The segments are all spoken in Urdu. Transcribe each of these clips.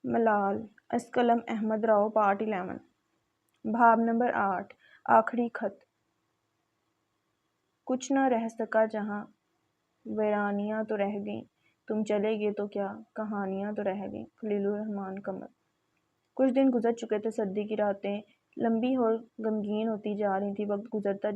ملال اسکلم احمد راؤ پارٹ 11 بھاب نمبر 8 آخری خط کچھ نہ رہ سکا جہاں ویرانیاں تو رہ گئیں تم چلے گئے تو کیا کہانیاں تو رہ گئیں خلیل الرحمن قمر کچھ دن گزر چکے تھے سردی کی راتیں لمبی اور غمگین ہوتی جا رہی تھی وقت گزرتا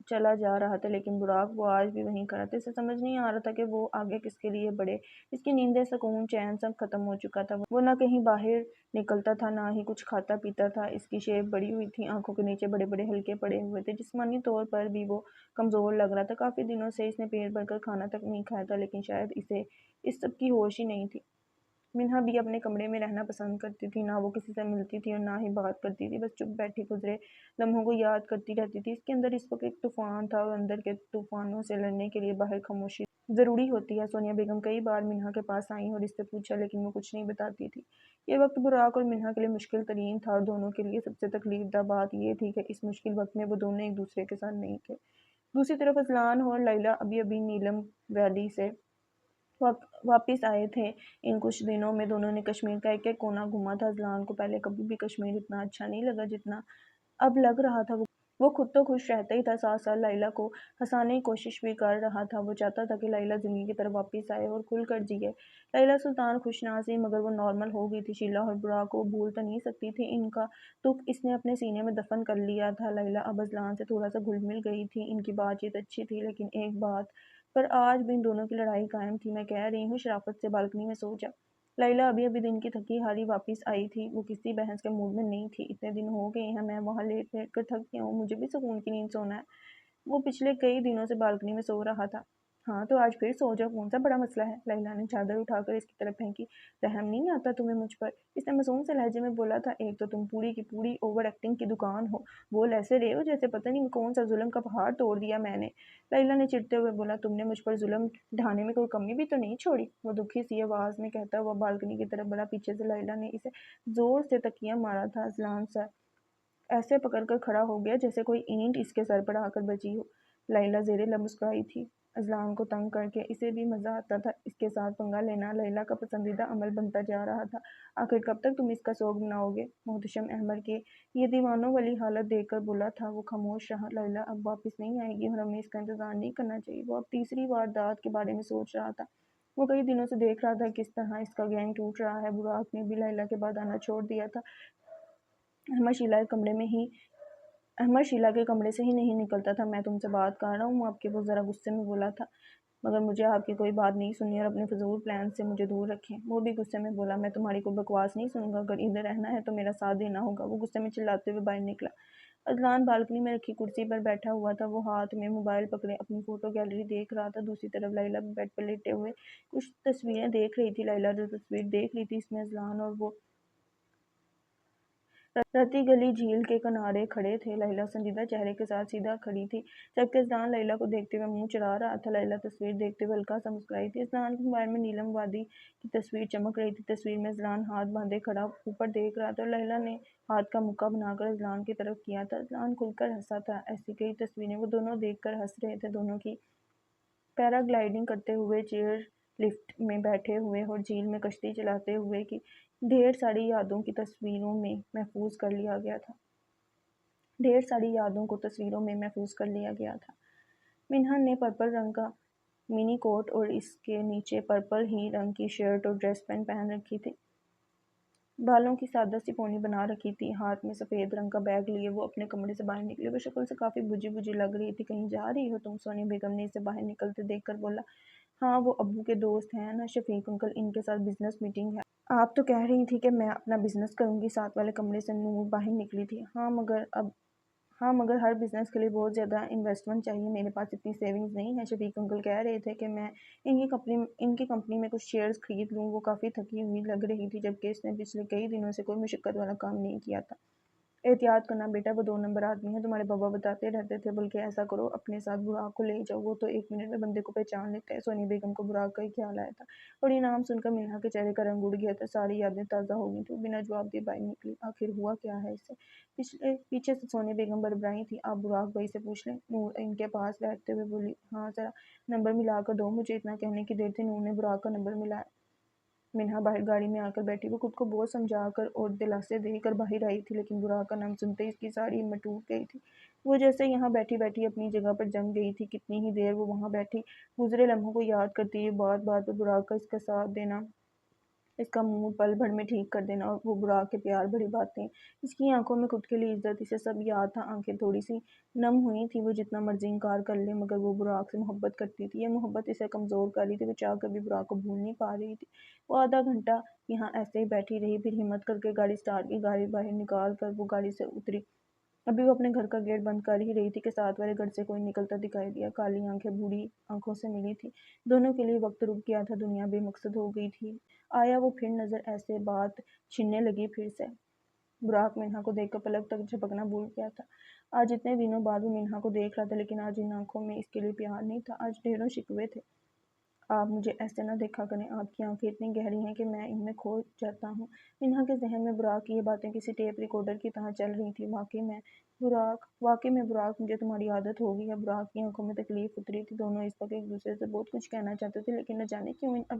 چلا جا رہا تھا لیکن براق وہ آج بھی وہیں کھڑا تھا اسے سمجھ نہیں آ رہا تھا کہ وہ آگے کس کے لیے بڑھے اس کی نیندیں سکون چین سب ختم ہو چکا تھا وہ نہ کہیں باہر نکلتا تھا نہ ہی کچھ کھاتا پیتا تھا اس کی شیپ بڑی ہوئی تھی آنکھوں کے نیچے بڑے بڑے ہلکے پڑے ہوئے تھے جسمانی طور پر بھی وہ کمزور لگ رہا تھا کافی دنوں سے اس نے پیٹ بھر کر کھانا تک نہیں کھایا تھا لیکن شاید اسے اس سب کی ہوش ہی نہیں تھی منہا بھی اپنے کمرے میں رہنا پسند کرتی تھی نہ وہ کسی سے ملتی تھی اور نہ ہی بات کرتی تھی بس چپ بیٹھی گزرے لمحوں کو یاد کرتی رہتی تھی اس کے اندر اس وقت ایک طوفان تھا اور اندر کے طوفانوں سے لڑنے کے لیے باہر خاموشی ضروری ہوتی ہے سونیا بیگم کئی بار منہا کے پاس آئیں اور اس سے پوچھا لیکن وہ کچھ نہیں بتاتی تھی یہ وقت براق اور منہا کے لیے مشکل ترین تھا اور دونوں کے لیے سب سے تکلیف دہ بات یہ تھی کہ اس مشکل وقت میں وہ دونوں ایک دوسرے کے ساتھ نہیں تھے دوسری طرف اذلان اور لیلی ابھی نیلم ویلی سے واپس آئے تھے ان کچھ دنوں میں دونوں نے کشمیر کا ایک ایک کونا گھوما تھا اذلان کو پہلے کبھی بھی کشمیر اتنا اچھا نہیں لگا جتنا اب لگ رہا تھا وہ خود تو خوش رہتا ہی تھا ساتھ ساتھ لیلی کو ہنسانے کی کوشش بھی کر رہا تھا وہ چاہتا تھا کہ لیلی زندگی کی طرف واپس آئے اور کھل کر جیے لیلی سلطان خوش ناسی مگر وہ نارمل ہو گئی تھی شیلا اور براق کو بھول تو نہیں سکتی تھی ان کا دکھ اس نے اپنے سینے میں دفن کر لیا تھا لیلی اب اذلان سے تھوڑا سا گھل مل گئی تھی ان کی بات چیت اچھی تھی لیکن ایک بات پر آج بھی ان دونوں کی لڑائی قائم تھی میں کہہ رہی ہوں شرافت سے بالکنی میں سو جا لیلی ابھی دن کی تھکی ہاری واپس آئی تھی وہ کسی بحث کے موڈ میں نہیں تھی اتنے دن ہو گئے ہیں میں وہاں لیٹ لیٹ کر تھک گیا ہوں مجھے بھی سکون کی نیند سونا ہے وہ پچھلے کئی دنوں سے بالکنی میں سو رہا تھا ہاں تو آج پھر سو جاؤ کون سا بڑا مسئلہ ہے لیلی نے چادر اٹھا کر اس کی طرف پھینکی رحم نہیں آتا تمہیں مجھ پر اس نے معصوم سے لہجے میں بولا تھا ایک تو تم پوری کی پوری اوور ایکٹنگ کی دکان ہو بول ایسے رہے ہو جیسے پتہ نہیں کون سا ظلم کا پہاڑ توڑ دیا میں نے لیلی نے چڑھتے ہوئے بولا تم نے مجھ پر ظلم ڈھانے میں کوئی کمی بھی تو نہیں چھوڑی وہ دکھی سی آواز میں کہتا ہوا بالکنی کی طرف بڑھا پیچھے سے لیلی نے اسے زور سے تکیہ مارا تھا اذلان سر ایسے پکڑ کر کھڑا ہو گیا جیسے کوئی اینٹ اس کے سر پر آ کر بچی ہو لیلی زیر لب مسکرائی تھی اذلان کو تنگ کر کے اسے بھی مزہ آتا تھا اس کے ساتھ پنگا لینا لیلی کا پسندیدہ عمل بنتا جا رہا تھا آخر کب تک تم اس کا سوگ بناؤ گے محتشم احمد کے یہ دیوانوں والی حالت دیکھ کر بولا تھا وہ خاموش رہا لیلی اب واپس نہیں آئے گی اور ہمیں اس کا انتظار نہیں کرنا چاہیے وہ اب تیسری واردات کے بارے میں سوچ رہا تھا وہ کئی دنوں سے دیکھ رہا تھا کس طرح اس کا گینگ ٹوٹ رہا ہے براق نے بھی لیلی کے بعد آنا چھوڑ دیا تھا احمد شیلا کے کمرے سے ہی نہیں نکلتا تھا میں تم سے بات کر رہا ہوں آپ کے وہ ذرا غصے میں بولا تھا مگر مجھے آپ کی کوئی بات نہیں سنی اور اپنے فضول پلان سے مجھے دور رکھیں وہ بھی غصے میں بولا میں تمہاری کوئی بکواس نہیں سنوں گا اگر ادھر رہنا ہے تو میرا ساتھ دینا ہوگا وہ غصے میں چلاتے ہوئے باہر نکلا اذلان بالکنی میں رکھی کرسی پر بیٹھا ہوا تھا وہ ہاتھ میں موبائل پکڑے اپنی فوٹو گیلری دیکھ رہا تھا دوسری طرف لیلی بیڈ پر لیٹے ہوئے کچھ تصویریں دیکھ رہی تھی لیلی جو تصویر دیکھ رہی تھی اس میں اذلان اور وہ رتی گلی جھیل کے کنارے کھڑے تھے لیلی سنجیدہ چہرے کے ساتھ سیدھا کھڑی تھی جبکہ اذلان لیلی کو دیکھتے ہوئے منہ چڑھا رہا تھا لیلی تصویر دیکھتے ہوئے ہلکا سا مسکرائی تھی اذلان کے موبائل میں نیلم وادی کی تصویر چمک رہی تھی تصویر میں اذلان ہاتھ باندھے کھڑا اوپر دیکھ رہا تھا اور لیلی نے ہاتھ کا مکہ بنا کر اذلان کی طرف کیا تھا اذلان کھل کر ہنسا تھا ایسی کئی تصویریں وہ دونوں دیکھ کر ہنس رہے تھے دونوں کی پیرا گلائڈنگ کرتے ہوئے چیئر لفٹ میں بیٹھے ہوئے اور جھیل میں کشتی چلاتے ہوئے کی ڈھیر ساری یادوں کی تصویروں میں محفوظ کر لیا گیا تھا ڈھیر ساری یادوں کو تصویروں میں محفوظ کر لیا گیا تھا منہا نے پرپل رنگ کا منی کوٹ اور اس کے نیچے پرپل ہی رنگ کی شرٹ اور ڈریس پہن رکھی تھی بالوں کی سادہ سی پونی بنا رکھی تھی ہاتھ میں سفید رنگ کا بیگ لیے وہ اپنے کمرے سے باہر نکلے وہ شکل سے کافی بجھی بجھی لگ رہی تھی کہیں جا رہی ہو تم سونیا بیگم نے اسے باہر نکلتے دیکھ کر بولا ہاں وہ ابو کے دوست ہیں نا شفیق انکل ان کے ساتھ بزنس میٹنگ ہے آپ تو کہہ رہی تھی کہ میں اپنا بزنس کروں گی ساتھ والے کمرے سے نور باہر نکلی تھی ہاں مگر ہر بزنس کے لیے بہت زیادہ انویسٹمنٹ چاہیے میرے پاس اتنی سیونگز نہیں ہے شفیق انکل کہہ رہے تھے کہ میں ان کی کمپنی میں کچھ شیئرز خرید لوں وہ کافی تھکی ہوئی لگ رہی تھی جبکہ اس نے پچھلے کئی دنوں سے کوئی مشقت والا کام نہیں کیا تھا احتیاط کرنا بیٹا وہ 2 نمبر آدمی ہے تمہارے بابا بتاتے رہتے تھے بلکہ ایسا کرو اپنے ساتھ براق کو لے جاؤ وہ تو 1 منٹ میں بندے کو پہچان لیتا ہے سونیا بیگم کو براق کا ہی خیال آیا تھا اور یہ نام سن کر منہا کے چہرے کا رنگ اڑ گیا تھا ساری یادیں تازہ ہو گئی تھی بنا جواب دیے باہر نکلی آخر ہوا کیا ہے اس سے پیچھے سے سونیا بیگم بربرائی تھی آپ براق بھائی سے پوچھ لیں نور ان کے پاس بیٹھتے ہوئے بولی ہاں ذرا نمبر ملا کر دو مجھے اتنا کہنے کی دیر تھی نور نے براق کا نمبر ملایا منہا باہر گاڑی میں آ کر بیٹھی۔ وہ خود کو بہت سمجھا کر اور دلاسے دے کر باہر آئی تھی، لیکن براق کا نام سنتے اس کی ساری ہمت ٹوٹ گئی تھی۔ وہ جیسے یہاں بیٹھی بیٹھی اپنی جگہ پر جم گئی تھی۔ کتنی ہی دیر وہ وہاں بیٹھی، گزرے لمحوں کو یاد کرتی ہوئی، بات بات پر براق کا اس کا ساتھ دینا، اس کا موڈ پل بھر میں ٹھیک کر دینا، اور وہ براق کے پیار بھری باتیں، اس کی آنکھوں میں خود کے لیے عزت، اسے سب یاد تھا۔ آنکھیں تھوڑی سی نم ہوئی تھی، وہ جتنا مرضی انکار کر لے، مگر وہ براق سے محبت کرتی تھی۔ یہ محبت اسے کمزور کر رہی تھی، وہ چاہ کر بھی براق کو بھول نہیں پا رہی تھی۔ وہ آدھا گھنٹہ یہاں ایسے ہی بیٹھی رہی، پھر ہمت کر کے گاڑی سٹارٹ کی۔ گاڑی باہر نکال کر وہ گاڑی سے اتری۔ ابھی وہ اپنے گھر کا گیٹ بند کر ہی رہی تھی کہ ساتھ والے گھر سے کوئی نکلتا دکھائی دیا۔ کالی آنکھیں بوڑھی آنکھوں سے ملی تھی، دونوں کے لیے وقت رک گیا تھا، دنیا بے مقصد ہو گئی تھی۔ آیا وہ پھر نظر، ایسے بات چھننے لگی پھر سے۔ براق منہا کو دیکھ کر پلک تک جھپکنا بھول گیا تھا۔ آج اتنے دنوں بعد وہ منہا کو دیکھ رہا تھا، لیکن آج ان آنکھوں میں اس کے لیے پیار نہیں تھا، آج ڈھیروں شکوے تھے۔ آپ مجھے ایسے نہ دیکھا کریں، آپ کی آنکھیں اتنی گہری ہیں کہ میں ان میں کھو جاتا ہوں۔ منہا کے ذہن میں براق کی یہ باتیں کسی ٹیپ ریکارڈر کی طرح چل رہی تھی۔ واقعی میں براق، مجھے تمہاری عادت ہو گئی ہے۔ براق کی آنکھوں میں تکلیف اتری تھی، دونوں اس وقت ایک دوسرے سے بہت کچھ کہنا چاہتے تھے، لیکن نہ جانے کیوں اب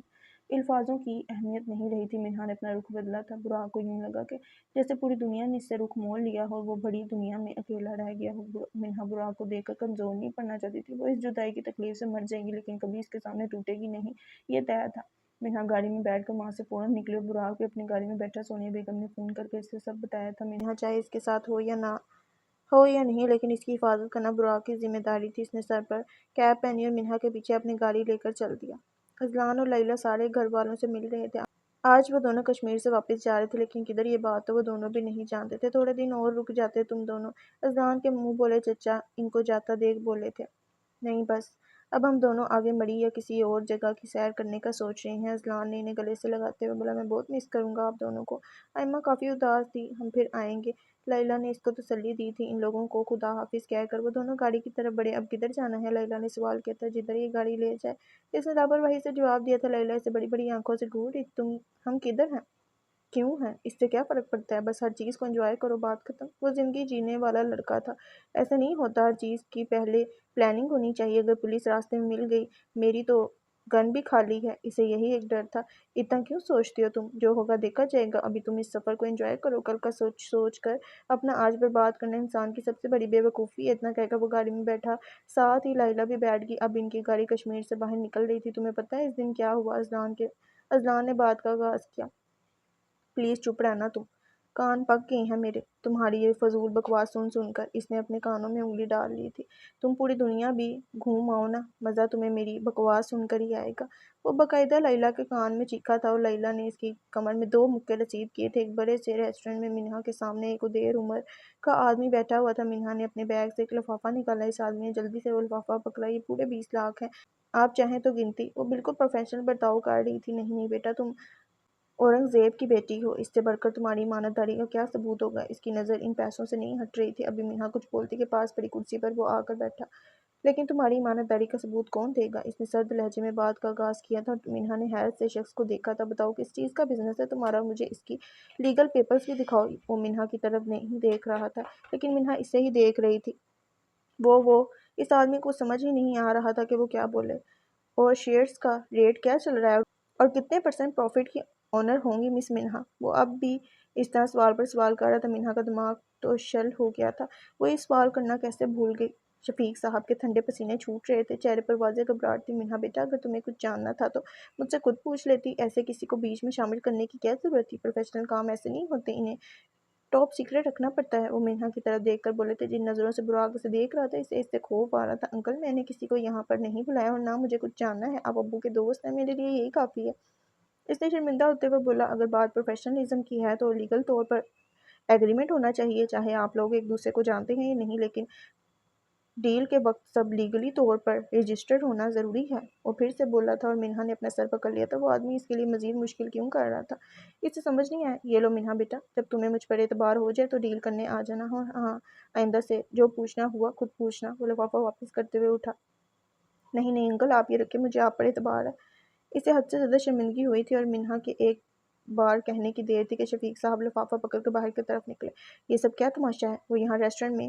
الفاظوں کی اہمیت نہیں رہی تھی۔ منہا نے اپنا رخ بدلا تھا، براق کو یوں لگا کہ جیسے پوری دنیا نے اس سے رخ موڑ لیا ہو اور وہ بڑی دنیا میں اکیلا رہ گیا ہو۔ منہا براق کو دیکھ کر کمزور نہیں پڑنا چاہتی تھی، وہ اس جدائی کی تکلیف سے مر جائے گی، لیکن کبھی اس کے سامنے ٹوٹے گی نہیں، یہ طے تھا۔ منہا گاڑی میں بیٹھ کر وہاں سے فوراً نکلی اور براق بھی اپنی گاڑی میں بیٹھا۔ سونیا بیگم نے فون کر کے اسے سب بتایا تھا۔ منہا چاہے اس کے ساتھ ہو یا نہیں، لیکن اس کی حفاظت کرنا براق کی ذمہ داری تھی۔ اس نے سر پر کیپ پہنی اور منہا کے پیچھے اپنی گاڑی لے کر چل دیا۔ اذلان اور لیلی سارے گھر والوں سے مل رہے تھے۔ آج وہ دونوں کشمیر سے واپس جا رہے تھے، لیکن کدھر، یہ بات تو وہ دونوں بھی نہیں جانتے تھے۔ تھوڑے دن اور رک جاتے تم دونوں، اذلان کے منہ بولے چچا ان کو جاتا دیکھ بولے تھے۔ نہیں بس، اب ہم دونوں آگے مڑی یا کسی اور جگہ کی سیر کرنے کا سوچ رہے ہیں، اذلان نے انہیں گلے سے لگاتے ہوئے بولا۔ میں بہت مس کروں گا آپ دونوں کو۔ ائمہ کافی اداس تھی۔ ہم پھر آئیں گے، لیلی نے اس کو تسلی دی تھی۔ ان لوگوں کو خدا حافظ کہہ کر وہ دونوں گاڑی کی طرف بڑھے۔ اب کدھر جانا ہے؟ لیلی نے سوال کیا تھا۔ جدھر یہ گاڑی لے جائے، اس نے لاپرواہی سے جواب دیا تھا۔ لیلی اسے بڑی بڑی آنکھوں سے گھور رہی تھی۔ ہم کدھر ہیں؟ کیوں ہیں؟ اس سے کیا فرق پڑتا ہے؟ بس ہر چیز کو انجوائے کرو، بات ختم۔ وہ زندگی جینے والا لڑکا تھا، ایسا نہیں ہوتا، ہر چیز کی پہلے پلاننگ ہونی چاہیے۔ اگر پولیس راستے میں مل گئی، میری تو گن بھی خالی ہے۔ اسے یہی ایک ڈر تھا۔ اتنا کیوں سوچتی ہو تم؟ جو ہوگا دیکھا جائے گا، ابھی تم اس سفر کو انجوائے کرو۔ کل کا سوچ کر اپنا آج برباد کرنا انسان کی سب سے بڑی بے وقوفی ہے۔ اتنا کہہ کر وہ گاڑی میں بیٹھا، ساتھ ہی لیلی بھی بیٹھ گئی۔ اب ان کی گاڑی کشمیر سے باہر نکل رہی تھی۔ تمہیں پتہ ہے اس دن کیا ہوا؟ اذلان نے بات کا آغاز کیا۔ پلیز چپ رہنا تم، کان پک گئے ہیں میرے تمہاری یہ فضول بکواس سن سن کر۔ اس نے اپنے کانوں میں انگلی ڈال لی تھی۔ تم پوری دنیا بھی گھوم آؤ نا، مزہ تمہیں میری بکواس سن کر ہی آئے گا۔ وہ باقاعدہ لیلی کے کان میں چیخا تھا اور لیلی نے اس کی کمر میں 2 مکے رسید کیے تھے۔ ایک بڑے سے ریسٹورنٹ میں منہا کے سامنے ایک ادیر عمر کا آدمی بیٹھا ہوا تھا۔ منہا نے اپنے بیگ سے ایک لفافہ نکالا۔ اس آدمی نے جلدی سے وہ لفافہ پکڑا۔ یہ پورے 20 لاکھ ہیں، آپ چاہیں تو گنتی۔ وہ بالکل پروفیشنل برتاؤ کر رہی تھی۔ نہیں بیٹا، تم اورنگزیب کی بیٹی ہو، اس سے بڑھ کر تمہاری ایمانداری کا کیا ثبوت ہوگا؟ اس کی نظر ان پیسوں سے نہیں ہٹ رہی تھی۔ ابھی منہا کچھ بولتی کہ پاس پڑی کرسی پر وہ آ کر بیٹھا۔ لیکن تمہاری ایمانداری کا ثبوت کون دے گا؟ اس نے سرد لہجے میں بات کا آغاز کیا تھا۔ منہا نے حیرت سے شخص کو دیکھا تھا۔ بتاؤ کس چیز کا بزنس ہے تمہارا؟ مجھے اس کی لیگل پیپرز بھی دکھاؤ۔ وہ منہا کی طرف نہیں دیکھ رہا تھا، لیکن منہا اسے ہی دیکھ رہی تھی۔ اس آدمی کو سمجھ ہی نہیں آ رہا تھا کہ وہ کیا بولے۔ اور شیئرز کا ریٹ کیا چل رہا ہے؟ اور کتنے % پروفٹ کی آنر ہوں گی مس منہا؟ وہ اب بھی اس طرح سوال پر سوال کر رہا تھا۔ منہا کا دماغ تو شل ہو گیا تھا۔ وہ یہ سوال کرنا کیسے بھول گئی؟ شفیق صاحب کے ٹھنڈے پسینے چھوٹ رہے تھے، چہرے پر واضح گھبراہٹ تھی۔ منہا بیٹا، اگر تمہیں کچھ جاننا تھا تو مجھ سے خود پوچھ لیتی، ایسے کسی کو بیچ میں شامل کرنے کی کیا ضرورت تھی؟ پروفیشنل کام ایسے نہیں ہوتے، انہیں ٹاپ سیکرٹ رکھنا پڑتا ہے۔ وہ منہا کی طرف دیکھ کر بولے تھے۔ جن نظروں سے براق اسے دیکھ رہا تھا، اسے اس سے خوف آ رہا تھا۔ انکل، میں نے کسی کو یہاں پر نہیں بلایا اور نہ مجھے کچھ جاننا ہے۔ آپ ابو کے دوست ہیں، میرے لیے یہی کافی ہے۔ اس نے شرمندہ ہوتے ہوئے بولا۔ اگر بات پروفیشنلزم کی ہے تو لیگل طور پر ایگریمنٹ ہونا چاہیے، چاہے آپ لوگ ایک دوسرے کو جانتے ہیں یا نہیں، لیکن ڈیل کے وقت سب لیگلی طور پر رجسٹرڈ ہونا ضروری ہے۔ وہ پھر سے بولا تھا اور منہا نے اپنا سر پکڑ لیا تھا۔ وہ آدمی اس کے لیے مزید مشکل کیوں کر رہا تھا؟ اسے سمجھ نہیں آیا۔ یہ لو منہا بیٹا، جب تمہیں مجھ پر اعتبار ہو جائے تو ڈیل کرنے آ جانا۔ ہاں، آئندہ سے جو پوچھنا ہوا خود پوچھنا۔ وہ لفافہ واپس کرتے ہوئے اٹھا۔ نہیں انکل، آپ یہ رکھیں، مجھے آپ پر اعتبار ہے۔ اسے حد سے زیادہ شرمندگی ہوئی تھی اور منہا کے ایک بار کہنے کی دیر تھی کہ شفیق صاحب لفافہ پکڑ کر باہر کی طرف نکلے۔ یہ سب کیا تماشا ہے؟ وہ یہاں ریسٹورنٹ میں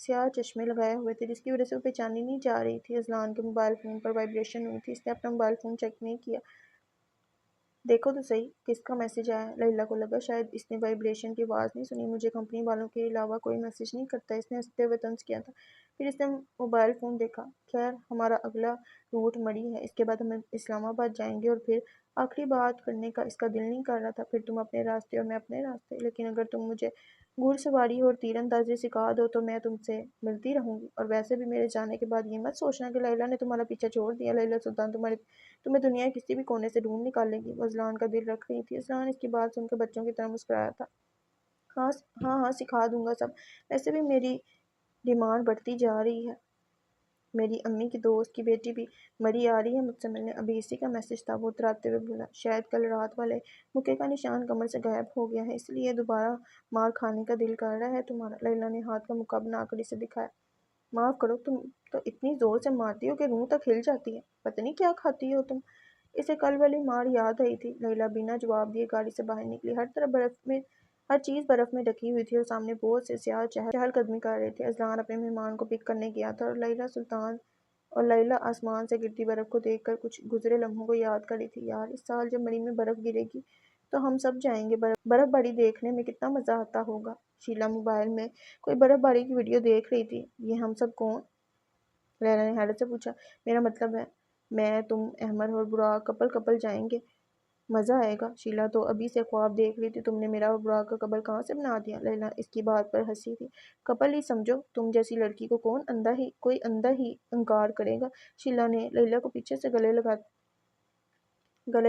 سیاہ چشمے لگائے ہوئے تھے جس کی وجہ سے وہ پہچانی نہیں جا رہی تھی۔ اذلان کے موبائل فون پر وائبریشن ہوئی تھی۔ اس نے اپنا موبائل فون چیک نہیں کیا۔ دیکھو تو صحیح کس کا میسج آیا ہے۔ لیلا کو لگا شاید اس نے وائبریشن کی آواز نہیں سنی، مجھے کمپنی والوں کے علاوہ کوئی میسج نہیں کرتا۔ اس نے ہنستے ہوئے طنز کیا تھا۔ پھر اس نے موبائل فون دیکھا۔ خیر ہمارا اگلا روٹ مڑی ہے، اس کے بعد ہم اسلام آباد جائیں گے اور پھر آخری بات کرنے کا اس کا دل نہیں کر رہا تھا۔ پھر تم اپنے راستے اور میں اپنے راستے، لیکن اگر تم مجھے گھڑ سواری اور تیر اندازی سکھا دو تو میں تم سے ملتی رہوں گی۔ اور ویسے بھی میرے جانے کے بعد یہ مت سوچنا کہ لیلا نے تمہارا پیچھا چھوڑ دیا۔ لیلا سلطان تمہیں دنیا کے کسی بھی کونے سے ڈھونڈ نکالے گی۔ وہ اذلان کا دل رکھ رہی تھی۔ اذلان اس کی بات سن کر بچوں کی طرح مسکرایا تھا۔ ہاں ہاں سکھا دوں گا سب، ویسے بھی میری ڈیمانڈ بڑھتی جا رہی ہے۔ میری امی کی دوست کی بیٹی بھی مری آ رہی ہے مجھ سے ملنے، ابھی اسی کا میسج تھا۔ وہ اتراتے ہوئے بولا شاید کل رات والے مکے کا نشان کمر سے غائب ہو گیا ہے، اس لیے دوبارہ مار کھانے کا دل کر رہا ہے تمہارا۔ لیلا نے ہاتھ کا مکہ بنا کر اسے دکھایا۔ معاف کرو، تم تو اتنی زور سے مارتی ہو کہ روح تک ہل جاتی ہے، پتہ نہیں کیا کھاتی ہو تم۔ اسے کل والی مار یاد آئی تھی۔ لیلا بنا جواب دیے گاڑی سے باہر نکلی۔ ہر چیز برف میں ڈھکی ہوئی تھی اور سامنے بہت سے سیاح چہل قدمی کر رہے تھے۔ اذلان اپنے مہمان کو پک کرنے گیا تھا اور لیلا آسمان سے گرتی برف کو دیکھ کر کچھ گزرے لمحوں کو یاد کر رہی تھی۔ یار اس سال جب مری میں برف گرے گی تو ہم سب جائیں گے، برف باری دیکھنے میں کتنا مزہ آتا ہوگا۔ شیلا موبائل میں کوئی برف باری کی ویڈیو دیکھ رہی تھی۔ یہ ہم سب کون؟ لیلا نے حیرت سے پوچھا۔ میرا مطلب ہے میں، تم، احمد اور براق کپل جائیں گے، مزہ آئے گا۔ شیلا تو ابھی سے خواب دیکھ رہی تھی۔ تم نے میرا اور براق کا کپل کہاں سے بنا دیا؟ لیلا اس کی بات پر ہنسی تھی۔ کپل ہی سمجھو، تم جیسی لڑکی کو کوئی اندھا ہی انکار کرے گا۔ شیلا نے لیلا کو پیچھے سے گلے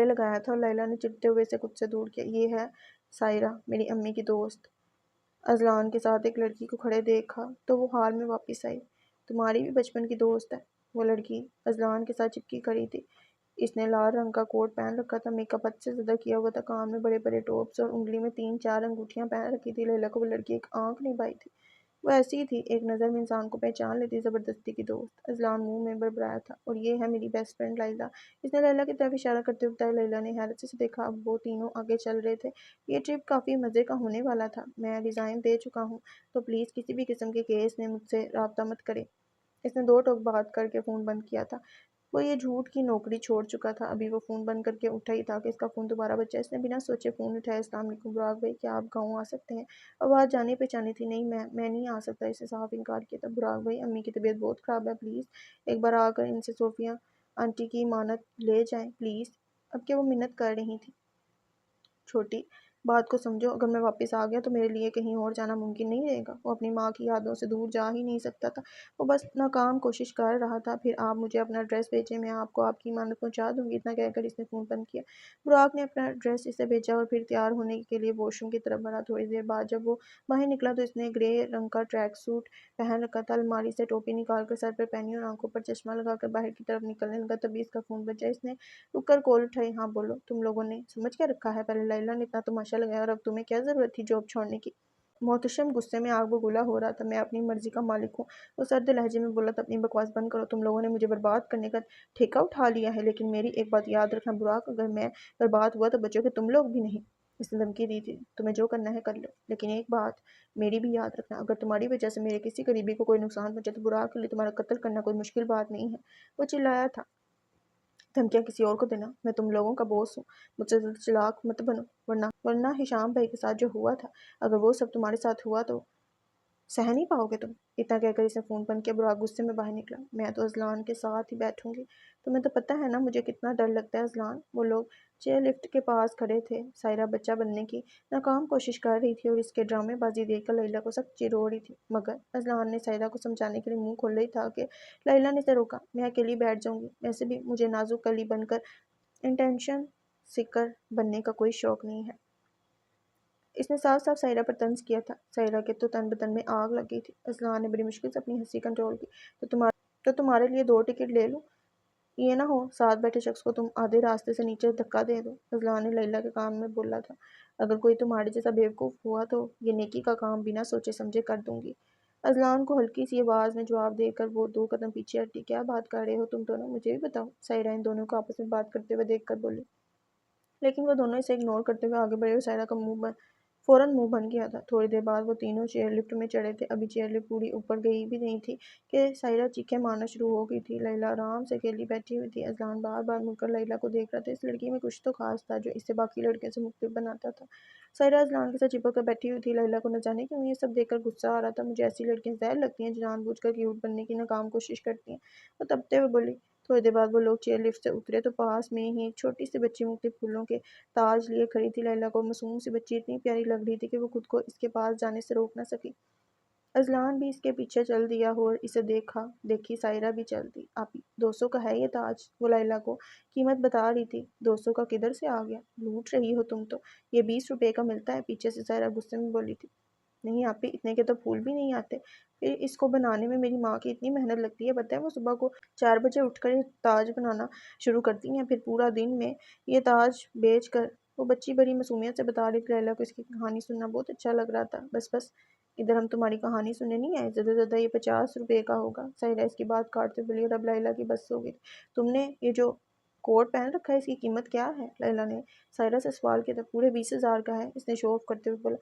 لگایا تھا اور لیلا نے چپتے ہوئے اسے خود سے دور کیا۔ یہ ہے سائرہ، میری امی کی دوست۔ اذلان کے ساتھ ایک لڑکی کو کھڑے دیکھا تو وہ حال میں واپس آئی۔ تمہاری بھی بچپن کی دوست ہے؟ وہ لڑکی اذلان کے ساتھ چپکی کھڑی تھی۔ اس نے لال رنگ کا کوٹ پہن رکھا تھا، میک اپ حد سے زیادہ کیا ہوا تھا، کان میں بڑے بڑے ٹوپس اور انگلی میں 3-4 انگوٹھیاں پہن رکھی تھی۔ لیلا کو وہ لڑکی ایک آنکھ نہیں بھائی تھی، وہ ایسی ہی تھی، ایک نظر میں انسان کو پہچان لیتی، زبردستی کی دوست۔ اذلان منہ میں بڑبڑایا تھا۔ اور یہ ہے میری بیسٹ فرینڈ لیلا۔ اس نے لیلا کی طرف اشارہ کرتے ہوئے بتایا۔ لیلا نے حیرت سے دیکھا۔ اب وہ تینوں آگے چل رہے تھے۔ یہ ٹرپ کافی مزے کا ہونے والا تھا۔ میں ریزائن دے چکا ہوں، تو پلیز کسی بھی قسم کے کیس میں مجھ سے رابطہ مت کریں۔ اس نے 2 ٹوک بات کر کے فون بند کیا تھا۔ وہ یہ جھوٹ کی نوکری چھوڑ چکا تھا، ابھی وہ فون بند کر کے اٹھا ہی تھا کہ اس کا فون دوبارہ بجا۔ اس نے بنا سوچے فون اٹھایا۔ السلام علیکم براق بھائی، کیا آپ گاؤں آ سکتے ہیں؟ آواز جانی پہچانی تھی۔ نہیں میں نہیں آ سکتا، اس نے صاف انکار کیا تھا۔ براق بھائی امی کی طبیعت بہت خراب ہے، پلیز ایک بار آ کر ان سے صوفیہ آنٹی کی امانت لے جائیں پلیز۔ اب کہ وہ منت کر رہی تھی۔ چھوٹی بات کو سمجھو، اگر میں واپس آ گیا تو میرے لیے کہیں اور جانا ممکن نہیں رہے گا۔ وہ اپنی ماں کی یادوں سے دور جا ہی نہیں سکتا تھا، وہ بس ناکام کوشش کر رہا تھا۔ پھر آپ مجھے اپنا ایڈریس بھیجیں، میں آپ کو آپ کی امانت پہنچا دوں گی۔ اتنا کہہ کر اس نے فون بند کیا۔ براق نے اپنا ایڈریس اسے بھیجا اور پھر تیار ہونے کے لیے واش روم کی طرف بڑھا۔ تھوڑی دیر بعد جب وہ باہر نکلا تو اس نے گرے رنگ کا ٹریک سوٹ پہن رکھا تھا۔ الماری سے ٹوپی نکال کر سر پر پہنی اور آنکھوں پر چشمہ لگا کر باہر کی طرف نکلنے لگا، تبھی اس کا فون بجا۔ اس نے رک کر کال اٹھائی۔ ہاں بولو، تم لوگوں نے سمجھ کیا رکھا ہے؟ پہلے لیلا نے اتنا تماشا لگایا اور اب تمہیں کیا ضرورت تھی جاب چھوڑنے کی؟ محتشم غصے میں آگ بگولا ہو رہا تھا۔ میں اپنی مرضی کا مالک ہوں، وہ سرد لہجے میں بولا تھا۔ اپنی بکواس بند کرو، تم لوگوں نے مجھے برباد کرنے کا ٹھیکہ اٹھا لیا ہے، لیکن میری ایک بات یاد رکھنا براق، اگر میں برباد ہوا تو بچو گے تم لوگ بھی نہیں۔ اس نے دھمکی دی تھی۔ تمہیں جو کرنا ہے کر لو، لیکن ایک بات میری بھی یاد رکھنا، اگر تمہاری وجہ سے میرے کسی قریبی کو کوئی نقصان پہنچے تو براق کے لیے تمہارا قتل کرنا کوئی مشکل بات نہیں ہے۔ وہ چلایا تھا۔ دھمکیاں کسی اور کو دینا، میں تم لوگوں کا باس ہوں، مجھ سے زیادہ چلاک مت بنو، ورنہ ہشام بھائی کے ساتھ جو ہوا تھا، اگر وہ سب تمہارے ساتھ ہوا تو سہ نہیں پاؤ گے تم۔ اتنا کہہ کر اس نے فون بند کیا۔ براق غصے میں باہر نکلا۔ میں تو اذلان کے ساتھ ہی بیٹھوں گی، تمہیں تو پتہ ہے نا مجھے کتنا ڈر لگتا ہے اذلان۔ وہ لوگ چیئر لفٹ کے پاس کھڑے تھے۔ سائرہ بچہ بننے کی ناکام کوشش کر رہی تھی اور اس کے ڈرامے بازی دیکھ کر لیلا کو سخت چڑ ہو رہی تھی، مگر اذلان نے سائرہ کو سمجھانے کے لیے منہ کھولا ہی تھا کہ لیلا نے اسے روکا۔ میں اکیلی بیٹھ جاؤں گی، ویسے بھی مجھے نازک کلی بن کر انٹینشن سیکر بننے کا کوئی شوق نہیں ہے۔ اس نے صاف صاف سائرہ پر طنز کیا تھا۔ سائرہ کے تو تن بدن میں آگ لگ گئی تھی۔ اذلان نے بڑی مشکل سے اپنی ہنسی کنٹرول کی۔ تو تمہارے لیے 2 ٹکٹ لے لوں؟ یہ نہ ہو ساتھ بیٹھے شخص کو تم آدھے راستے سے نیچے دھکا دے دو۔ اذلان نے لیلا کے کان میں بولا تھا۔ اگر کوئی تمہارے جیسا بیوقوف ہوا تو یہ نیکی کا کام بنا سوچے سمجھے کر دوں گی۔ اذلان کو ہلکی سی آواز میں جواب دے کر وہ 2 قدم پیچھے ہٹی۔ کیا بات کر رہے ہو تم دونوں، مجھے بھی بتاؤ۔ سائرہ ان دونوں کو آپس میں بات کرتے ہوئے دیکھ کر بولی، لیکن وہ دونوں اسے اگنور کرتے ہوئے آگے بڑھے اور سائرہ کا منہ فوراً منہ بن گیا تھا۔ تھوڑی دیر بعد وہ تینوں چیئر لفٹ میں چڑھے تھے۔ ابھی چیئر لفٹ پوری اوپر گئی بھی نہیں تھی کہ سائرہ چیخیں مارنا شروع ہو گئی تھی۔ لیلی آرام سے اکیلی بیٹھی ہوئی تھی۔ اذلان بار بار مڑ کر لیلی کو دیکھ رہا تھا۔ اس لڑکی میں کچھ تو خاص تھا جو اسے باقی لڑکیوں سے مختلف بناتا تھا۔ سائرہ اذلان کے ساتھ چپک کر بیٹھی ہوئی تھی۔ لیلی کو نہ جانے کیوں یہ سب دیکھ کر غصہ آ رہا تھا۔ مجھے ایسی لڑکیاں زہر لگتی ہیں جو جان بوجھ کر کیوٹ بننے کی ناکام کوشش کرتی ہیں، وہ تبتے ہوئے بولی۔ تھوڑی دیر بعد وہ لوگ چیئر لفٹ سے اترے تو پاس میں ہی ایک چھوٹی سی بچی مختلف پھولوں کے تاج لیے کھڑی تھی۔ لیلی کو معصوم سی بچی اتنی پیاری لگ رہی تھی کہ وہ خود کو اس کے پاس جانے سے روک نہ سکی۔ اذلان بھی اس کے پیچھے چل دیا اور اسے دیکھا دیکھی سائرہ بھی چل دی۔ آپی 200 کا ہے یہ تاج، وہ لیلی کو قیمت بتا رہی تھی۔ 200 کا کدھر سے آ گیا؟ لوٹ رہی ہو تم تو، یہ 20 روپے کا ملتا ہے، پیچھے سے سائرہ غصے میں بولی تھی۔ نہیں آپی، اتنے کے تو پھول بھی نہیں آتے، پھر اس کو بنانے میں میری ماں کی اتنی محنت لگتی ہے، پتہ ہے وہ صبح کو 4 بجے اٹھ کر یہ تاج بنانا شروع کرتی ہیں، پھر پورا دن میں یہ تاج بیچ کر۔ وہ بچی بڑی معصومیت سے بتا رہی تھی۔ لیلی کو اس کی کہانی سننا بہت اچھا لگ رہا تھا۔ بس بس، ادھر ہم تمہاری کہانی سننے نہیں آئے، زیادہ زیادہ یہ 50 روپے کا ہوگا۔ سائرہ اس کی بات کاٹتے بولی اور اب لیلی کی بس ہو گئی۔ تم نے یہ جو کوٹ پہن رکھا ہے اس کی قیمت کیا ہے؟ لیلی نے سائرہ سے سوال کیا تھا۔ پورے 20,000 کا ہے، اس نے شو آف کرتے ہوئے بولا۔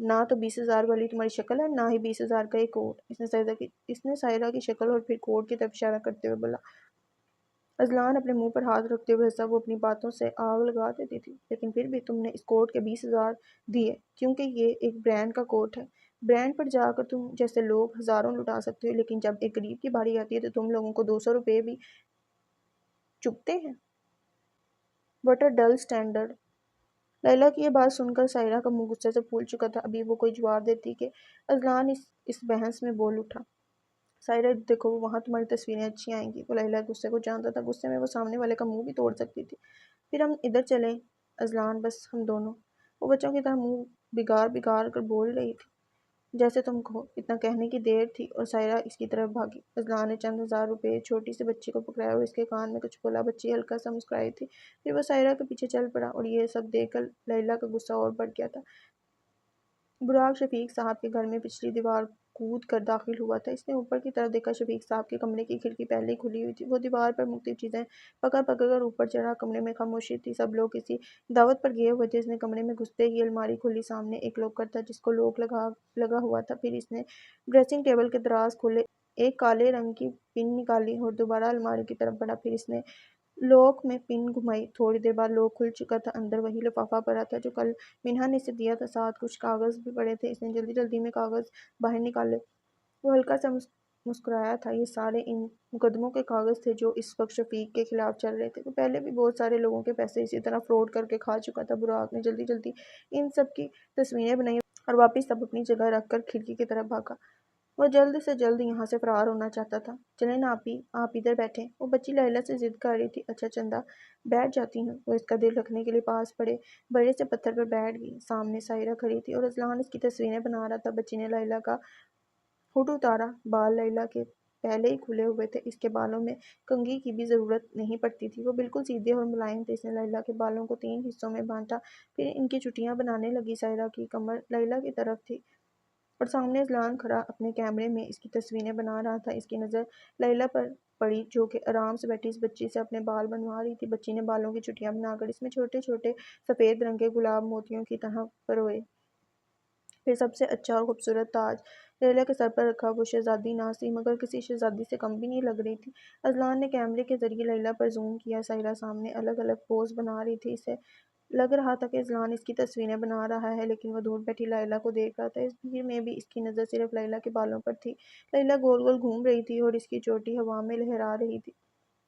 نہ تو 20,000 والی تمہاری شکل ہے، نہ ہی 20,000 کا یہ کوٹ، اس نے سائرہ کی شکل اور پھر کوٹ کی طرف اشارہ کرتے ہوئے بولا۔ اذلان اپنے منہ پر ہاتھ رکھتے ہوئے ہنسا۔ وہ اپنی باتوں سے آگ لگا دیتی تھی، لیکن پھر بھی تم نے اس کوٹ کے 20,000 دیے کیونکہ یہ ایک برانڈ کا کوٹ ہے۔ برانڈ پر جا کر تم جیسے لوگ ہزاروں لٹا سکتے ہو، لیکن جب ایک غریب کی باری آتی ہے تو تم لوگوں کو 200 روپے بھی چبھتے ہیں۔ What a double standard. Laila کی یہ بات سن کر سائرہ کا منہ غصے سے پھول چکا تھا۔ ابھی وہ کوئی جواب دیتی کہ اذلان اس بحث میں بول اٹھا۔ سائرہ دیکھو، وہاں تمہاری تصویریں اچھی آئیں گی۔ وہ لیلی غصے کو جانتا تھا، غصے میں وہ سامنے والے کا منہ بھی توڑ سکتی تھی۔ پھر ہم ادھر چلیں اذلان، بس ہم دونوں، وہ بچوں کی طرح منہ بگاڑ بگاڑ کر بول رہی تھی۔ جیسے تم کہو۔ اتنا کہنے کی دیر تھی اور سائرہ اس کی طرف بھاگی۔ اذلان نے چند ہزار روپے چھوٹی سی بچی کو پکڑایا اور اس کے کان میں کچھ بولا۔ بچی ہلکا سا مسکرائی تھی، پھر وہ سائرہ کے پیچھے چل پڑا اور یہ سب دیکھ کر لیلی کا غصہ اور بڑھ گیا تھا۔ براق شفیق صاحب کے گھر میں پچھلی دیوار کود کر داخل ہوا تھا۔ اس نے اوپر کی طرف دیکھا، شفیق صاحب کے کمرے کی کھڑکی پہلے ہی کھلی ہوئی تھی۔ وہ دیوار پر مختلف چیزیں پکڑ پکڑ کر اوپر چڑھا۔ کمرے میں خاموشی تھی، سب لوگ کسی دعوت پر گئے ہوئے تھے۔ اس نے کمرے میں گھستے ہی الماری کھولی، سامنے ایک لاکر تھا جس کو لاک لگا ہوا تھا۔ پھر اس نے ڈریسنگ ٹیبل کے دراز کھولے، ایک کالے رنگ کی پن نکالی اور دوبارہ الماری کی طرف بڑھا۔ پھر اس نے لاک میں پن گھمائی، تھوڑی دیر بعد لاک کھل چکا تھا۔ اندر وہی لفافہ پڑا تھا جو کل منہا نے اسے دیا تھا، ساتھ کچھ کاغذ بھی پڑے تھے۔ اس نے جلدی جلدی میں کاغذ باہر نکالے۔ وہ ہلکا سا مسکرایا تھا۔ یہ سارے ان مقدموں کے کاغذ تھے جو اس وقت شفیق کے خلاف چل رہے تھے۔ وہ پہلے بھی بہت سارے لوگوں کے پیسے اسی طرح فراڈ کر کے کھا چکا تھا۔ براق نے جلدی جلدی ان سب کی تصویریں بنائی اور واپس سب اپنی جگہ رکھ کر کھڑکی کی طرف بھاگا۔ وہ جلد سے جلد یہاں سے فرار ہونا چاہتا تھا۔ چلیں نا آپی، آپ ادھر بیٹھیں۔ وہ بچی لیلی سے ضد کر رہی تھی۔ اچھا چندا، بیٹھ جاتی ہوں۔ وہ اس کا دل رکھنے کے لیے پاس پڑے بڑے سے پتھر پر بیٹھ گئی۔ سامنے سائرہ کھڑی تھی اور اذلان اس کی تصویریں بنا رہا تھا۔ بچی نے لیلی کا ہوٹ اتارا۔ بال لیلی کے پہلے ہی کھلے ہوئے تھے، اس کے بالوں میں کنگھی کی بھی ضرورت نہیں پڑتی تھی، وہ بالکل سیدھے اور ملائم تھے۔ اس نے لیلی کے بالوں کو 3 حصوں میں بانٹا، پھر ان کی چٹیاں بنانے لگی۔ سائرہ کی کمر لیلی کی طرف تھی اور سامنے اذلان کھڑا اپنے کیمرے میں اس کی تصویریں بنا رہا تھا۔ اس کی نظر لیلی پر پڑی جو کہ آرام سے بیٹھی اس بچی سے اپنے بال بنوا رہی تھی۔ بچی نے بالوں کی چٹیاں بنا کر اس میں چھوٹے چھوٹے سفید رنگ کے گلاب موتیوں کی طرح پروئے۔ پھر سب سے اچھا اور خوبصورت تاج لیلی کے سر پر رکھا۔ وہ شہزادی نہ سی مگر کسی شہزادی سے کم بھی نہیں لگ رہی تھی۔ اذلان نے کیمرے کے ذریعے لیلی پر زوم کیا۔ سائرہ سامنے الگ الگ پوز بنا رہی تھی۔ اسے لگ رہا تھا کہ اذلان اس کی تصویریں بنا رہا ہے، لیکن وہ دور بیٹھی لیلی کو دیکھ رہا تھا۔ اس بھیڑ میں بھی اس کی نظر صرف لیلی کے بالوں پر تھی۔ لیلی گول گول گھوم رہی تھی اور اس کی چوٹی ہوا میں لہرا رہی تھی۔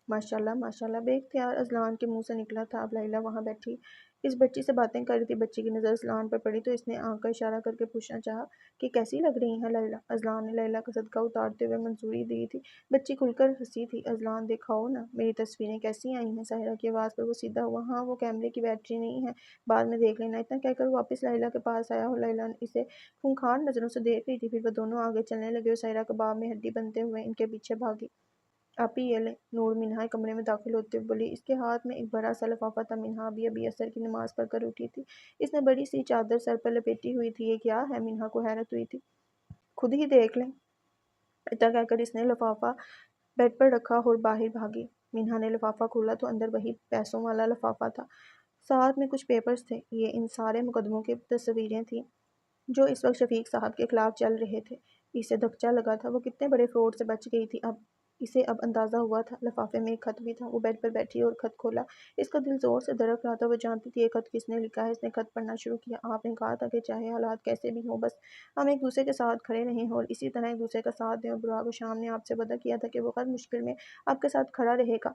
ماشاءاللہ ماشاءاللہ، بے اختیار اذلان کے منہ سے نکلا تھا۔ اب لیلی وہاں بیٹھی اس بچی سے باتیں کر رہی تھی۔ بچی کی نظر اذلان پر پڑی تو اس نے آنکھ کا اشارہ کر کے پوچھنا چاہا کہ کیسی لگ رہی ہیں لیلی؟ اذلان نے لیلی کا صدقہ اتارتے ہوئے منظوری دی تھی۔ بچی کھل کر ہنسی تھی۔ اذلان دکھاؤ نا میری تصویریں کیسی آئی ہیں؟ سائرہ کی آواز پر وہ سیدھا ہوا۔ ہاں، وہ کیمرے کی بیٹری نہیں ہے، بعد میں دیکھ لینا۔ اتنا کہہ کر وہ واپس لیلی کے پاس آیا اور لیلی اسے خونخوار نظروں سے دیکھ رہی تھی۔ پھر وہ دونوں آگے چلنے لگے اور سائرہ کباب میں ہڈی بنتے ہوئے ان کے پیچھے بھاگی۔ آپی یہ لیں۔ نور منہا کمرے میں داخل ہوتے ہوئے بولی۔ اس کے ہاتھ میں ایک بڑا سا لفافہ تھا۔ منہا ابھی عصر کی نماز پڑھ کر اٹھی تھی۔ اس نے بڑی سی چادر سر پر لپیٹی ہوئی تھی۔ یہ کیا ہے؟ منہا کو حیرت ہوئی تھی۔ خود ہی دیکھ لیں۔ اتنا کہہ کر اس نے لفافہ بیڈ پر رکھا اور باہر بھاگی۔ منہا نے لفافہ کھولا تو اندر وہی پیسوں والا لفافہ تھا۔ ساتھ میں کچھ پیپرز تھے۔ یہ ان سارے مقدموں کی تصویریں تھیں جو اس وقت شفیق صاحب کے خلاف چل رہے تھے۔ اسے دھچکا لگا تھا، وہ کتنے بڑے فراڈ سے بچ گئی تھی۔ اسے اب اندازہ ہوا تھا۔ لفافے میں ایک خط بھی تھا۔ وہ بیڈ پر بیٹھی اور خط کھولا۔ اس کا دل زور سے دھڑک رہا تھا۔ وہ جانتی تھی یہ خط کس نے لکھا ہے۔ اس نے خط پڑھنا شروع کیا۔ آپ نے کہا تھا کہ چاہے حالات کیسے بھی ہوں، بس ہم ایک دوسرے کے ساتھ کھڑے رہیں اور اسی طرح ایک دوسرے کا ساتھ دیں۔ اور براق شام نے آپ سے وعدہ کیا تھا کہ وہ ہر مشکل میں آپ کے ساتھ کھڑا رہے گا،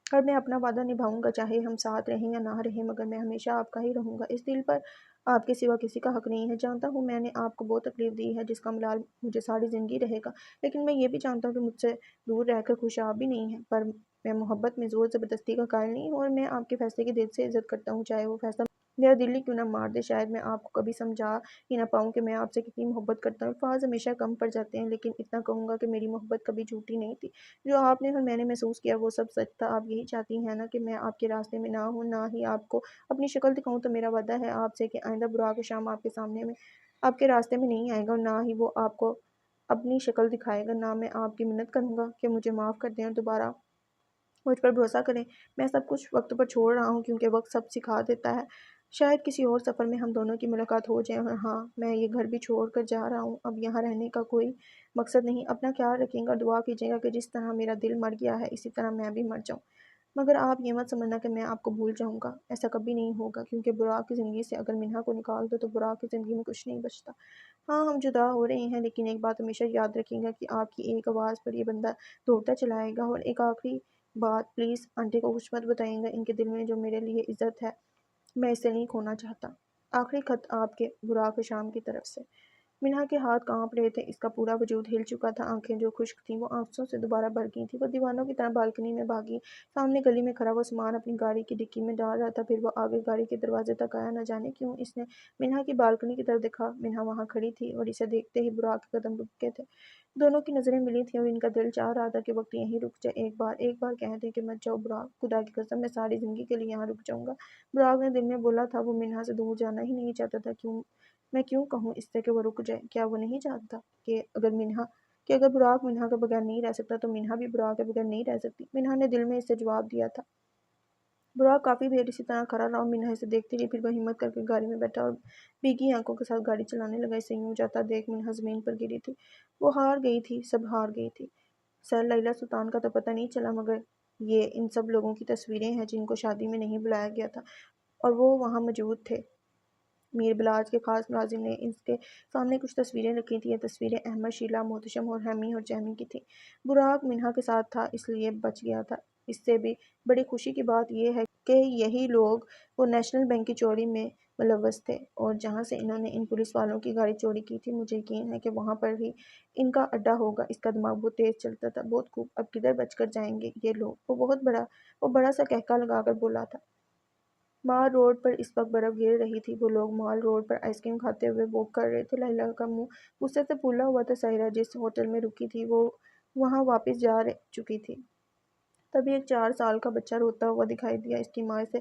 اور میں اپنا وعدہ نبھاؤں گا، چاہے ہم ساتھ رہیں یا نہ رہیں، مگر میں ہمیشہ آپ کا ہی رہوں گا۔ اس دل پر آپ کے سوا کسی کا حق نہیں ہے۔ جانتا ہوں میں نے آپ کو بہت تکلیف دی ہے، جس کا ملال مجھے ساری زندگی رہے گا، لیکن میں یہ بھی جانتا ہوں کہ مجھ سے دور رہ کر خوش آپ بھی نہیں ہیں، پر میں محبت میں زور زبردستی کا قائل نہیں ہوں، اور میں آپ کے فیصلے کی دل سے عزت کرتا ہوں، چاہے وہ فیصلہ میرا دل ہی کیوں نہ مار دے۔ شاید میں آپ کو کبھی سمجھا ہی نہ پاؤں کہ میں آپ سے کتنی محبت کرتا ہوں۔ الفاظ ہمیشہ کم پڑ جاتے ہیں، لیکن اتنا کہوں گا کہ میری محبت کبھی جھوٹی نہیں تھی۔ جو آپ نے اور میں نے محسوس کیا وہ سب سچ تھا۔ آپ یہی چاہتی ہیں نا کہ میں آپ کے راستے میں نہ ہوں، نہ ہی آپ کو اپنی شکل دکھاؤں۔ تو میرا وعدہ ہے آپ سے کہ آئندہ براق شام آپ کے سامنے میں آپ کے راستے میں نہیں آئے گا، اور نہ ہی وہ آپ کو اپنی شکل دکھائے گا۔ نہ میں آپ کی منت کروں گا کہ مجھے معاف کر دیں اور دوبارہ مجھ پر بھروسہ کریں۔ میں سب کچھ وقت پر چھوڑ رہا ہوں، کیونکہ وقت سب سکھا دیتا ہے۔ شاید کسی اور سفر میں ہم دونوں کی ملاقات ہو جائے۔ اور ہاں، میں یہ گھر بھی چھوڑ کر جا رہا ہوں۔ اب یہاں رہنے کا کوئی مقصد نہیں۔ اپنا خیال رکھیں گا، دعا کیجیے گا کہ جس طرح میرا دل مر گیا ہے اسی طرح میں بھی مر جاؤں، مگر آپ یہ مت سمجھنا کہ میں آپ کو بھول جاؤں گا۔ ایسا کبھی نہیں ہوگا، کیونکہ براق کی زندگی سے اگر منہا کو نکال دو تو براق کی زندگی میں کچھ نہیں بچتا۔ ہاں، ہم جدا ہو رہے ہیں، لیکن ایک بات ہمیشہ یاد رکھیں گا کہ آپ کی ایک آواز پر یہ بندہ دوڑتا چلائے گا۔ اور ایک آخری بات، پلیز آنٹی کو کچھ مت بتائیں گا۔ ان کے دل میں جو میرے لیے عزت ہے میں اسے نہیں کھونا چاہتا۔ آخری خط آپ کے، براق شام کی طرف سے۔ منہا کے ہاتھ کانپ رہے تھے، اس کا پورا وجود ہل چکا تھا۔ آنکھیں جو خشک تھیں وہ آنسوں سے دوبارہ بھر گئی تھیں۔ وہ دیوانوں کی طرح بالکنی میں بھاگی۔ سامنے گلی میں کھڑا وہ سامان اپنی گاڑی کی ڈکی میں ڈال رہا تھا، پھر وہ آگے گاڑی کے دروازے تک آیا۔ نہ جانے کیوں اس نے منہا کی بالکنی کی طرف دیکھا۔ منہا وہاں کھڑی تھی اور اسے دیکھتے ہی براق کے قدم رک گئے تھے۔ دونوں کی نظریں ملی تھیں اور ان کا دل چاہ رہا تھا کہ وقت یہیں رک جائے۔ ایک بار کہہ دیں کہ مت جاؤ براق، خدا کی قسم میں ساری زندگی کے لیے یہاں رک جاؤں گا۔ براق نے دل میں بولا تھا وہ منہا سے دور جانا ہی نہیں چاہتا تھا۔ میں کیوں کہوں اس سے کہ وہ رک جائے؟ کیا وہ نہیں جانتا کہ اگر براق منہا کے بغیر نہیں رہ سکتا تو منہا بھی براق کے بغیر نہیں رہ سکتی؟ منہا نے دل میں اسے جواب دیا تھا۔ براق کافی دیر اسی طرح کھڑا رہا اور منہا اسے دیکھتی رہی، پھر وہ ہمت کر کے گاڑی میں بیٹھا اور بھیگی آنکھوں کے ساتھ گاڑی چلانے لگا۔ اسے یوں جاتا دیکھ منہا زمین پر گری تھی۔ وہ ہار گئی تھی، سب ہار گئی تھی۔ سر لیلی سلطان کا تو پتہ نہیں چلا، مگر یہ ان سب لوگوں کی تصویریں ہیں جن کو شادی میں نہیں بلایا گیا تھا، اور وہ وہاں موجود تھے۔ میر بلاج کے خاص ملازم نے اس کے سامنے کچھ تصویریں رکھی تھیں۔ یہ تصویریں احمد، شیلا، محتشم اور حمی اور جیمی کی تھیں۔ براق منہا کے ساتھ تھا، اس لیے بچ گیا تھا۔ اس سے بھی بڑی خوشی کی بات یہ ہے کہ یہی لوگ وہ نیشنل بینک کی چوری میں ملوث تھے، اور جہاں سے انہوں نے ان پولیس والوں کی گاڑی چوری کی تھی، مجھے یقین ہے کہ وہاں پر بھی ان کا اڈا ہوگا۔ اس کا دماغ بہت تیز چلتا تھا۔ بہت خوب، اب کدھر بچ کر جائیں گے یہ لوگ؟ وہ بڑا سا کہکا لگا کر بولا تھا۔ مال روڈ پر اس وقت برف گر رہی تھی۔ وہ لوگ مال روڈ پر آئس کریم کھاتے ہوئے واک کر رہے تھے۔ لیلی کا منہ غصے سے پھولا ہوا تھا۔ ساحرہ جس ہوٹل میں رکی تھی وہ وہاں واپس جا چکی تھی۔ تبھی ایک 4 سال کا بچہ روتا ہوا دکھائی دیا۔ اس کی ماں اسے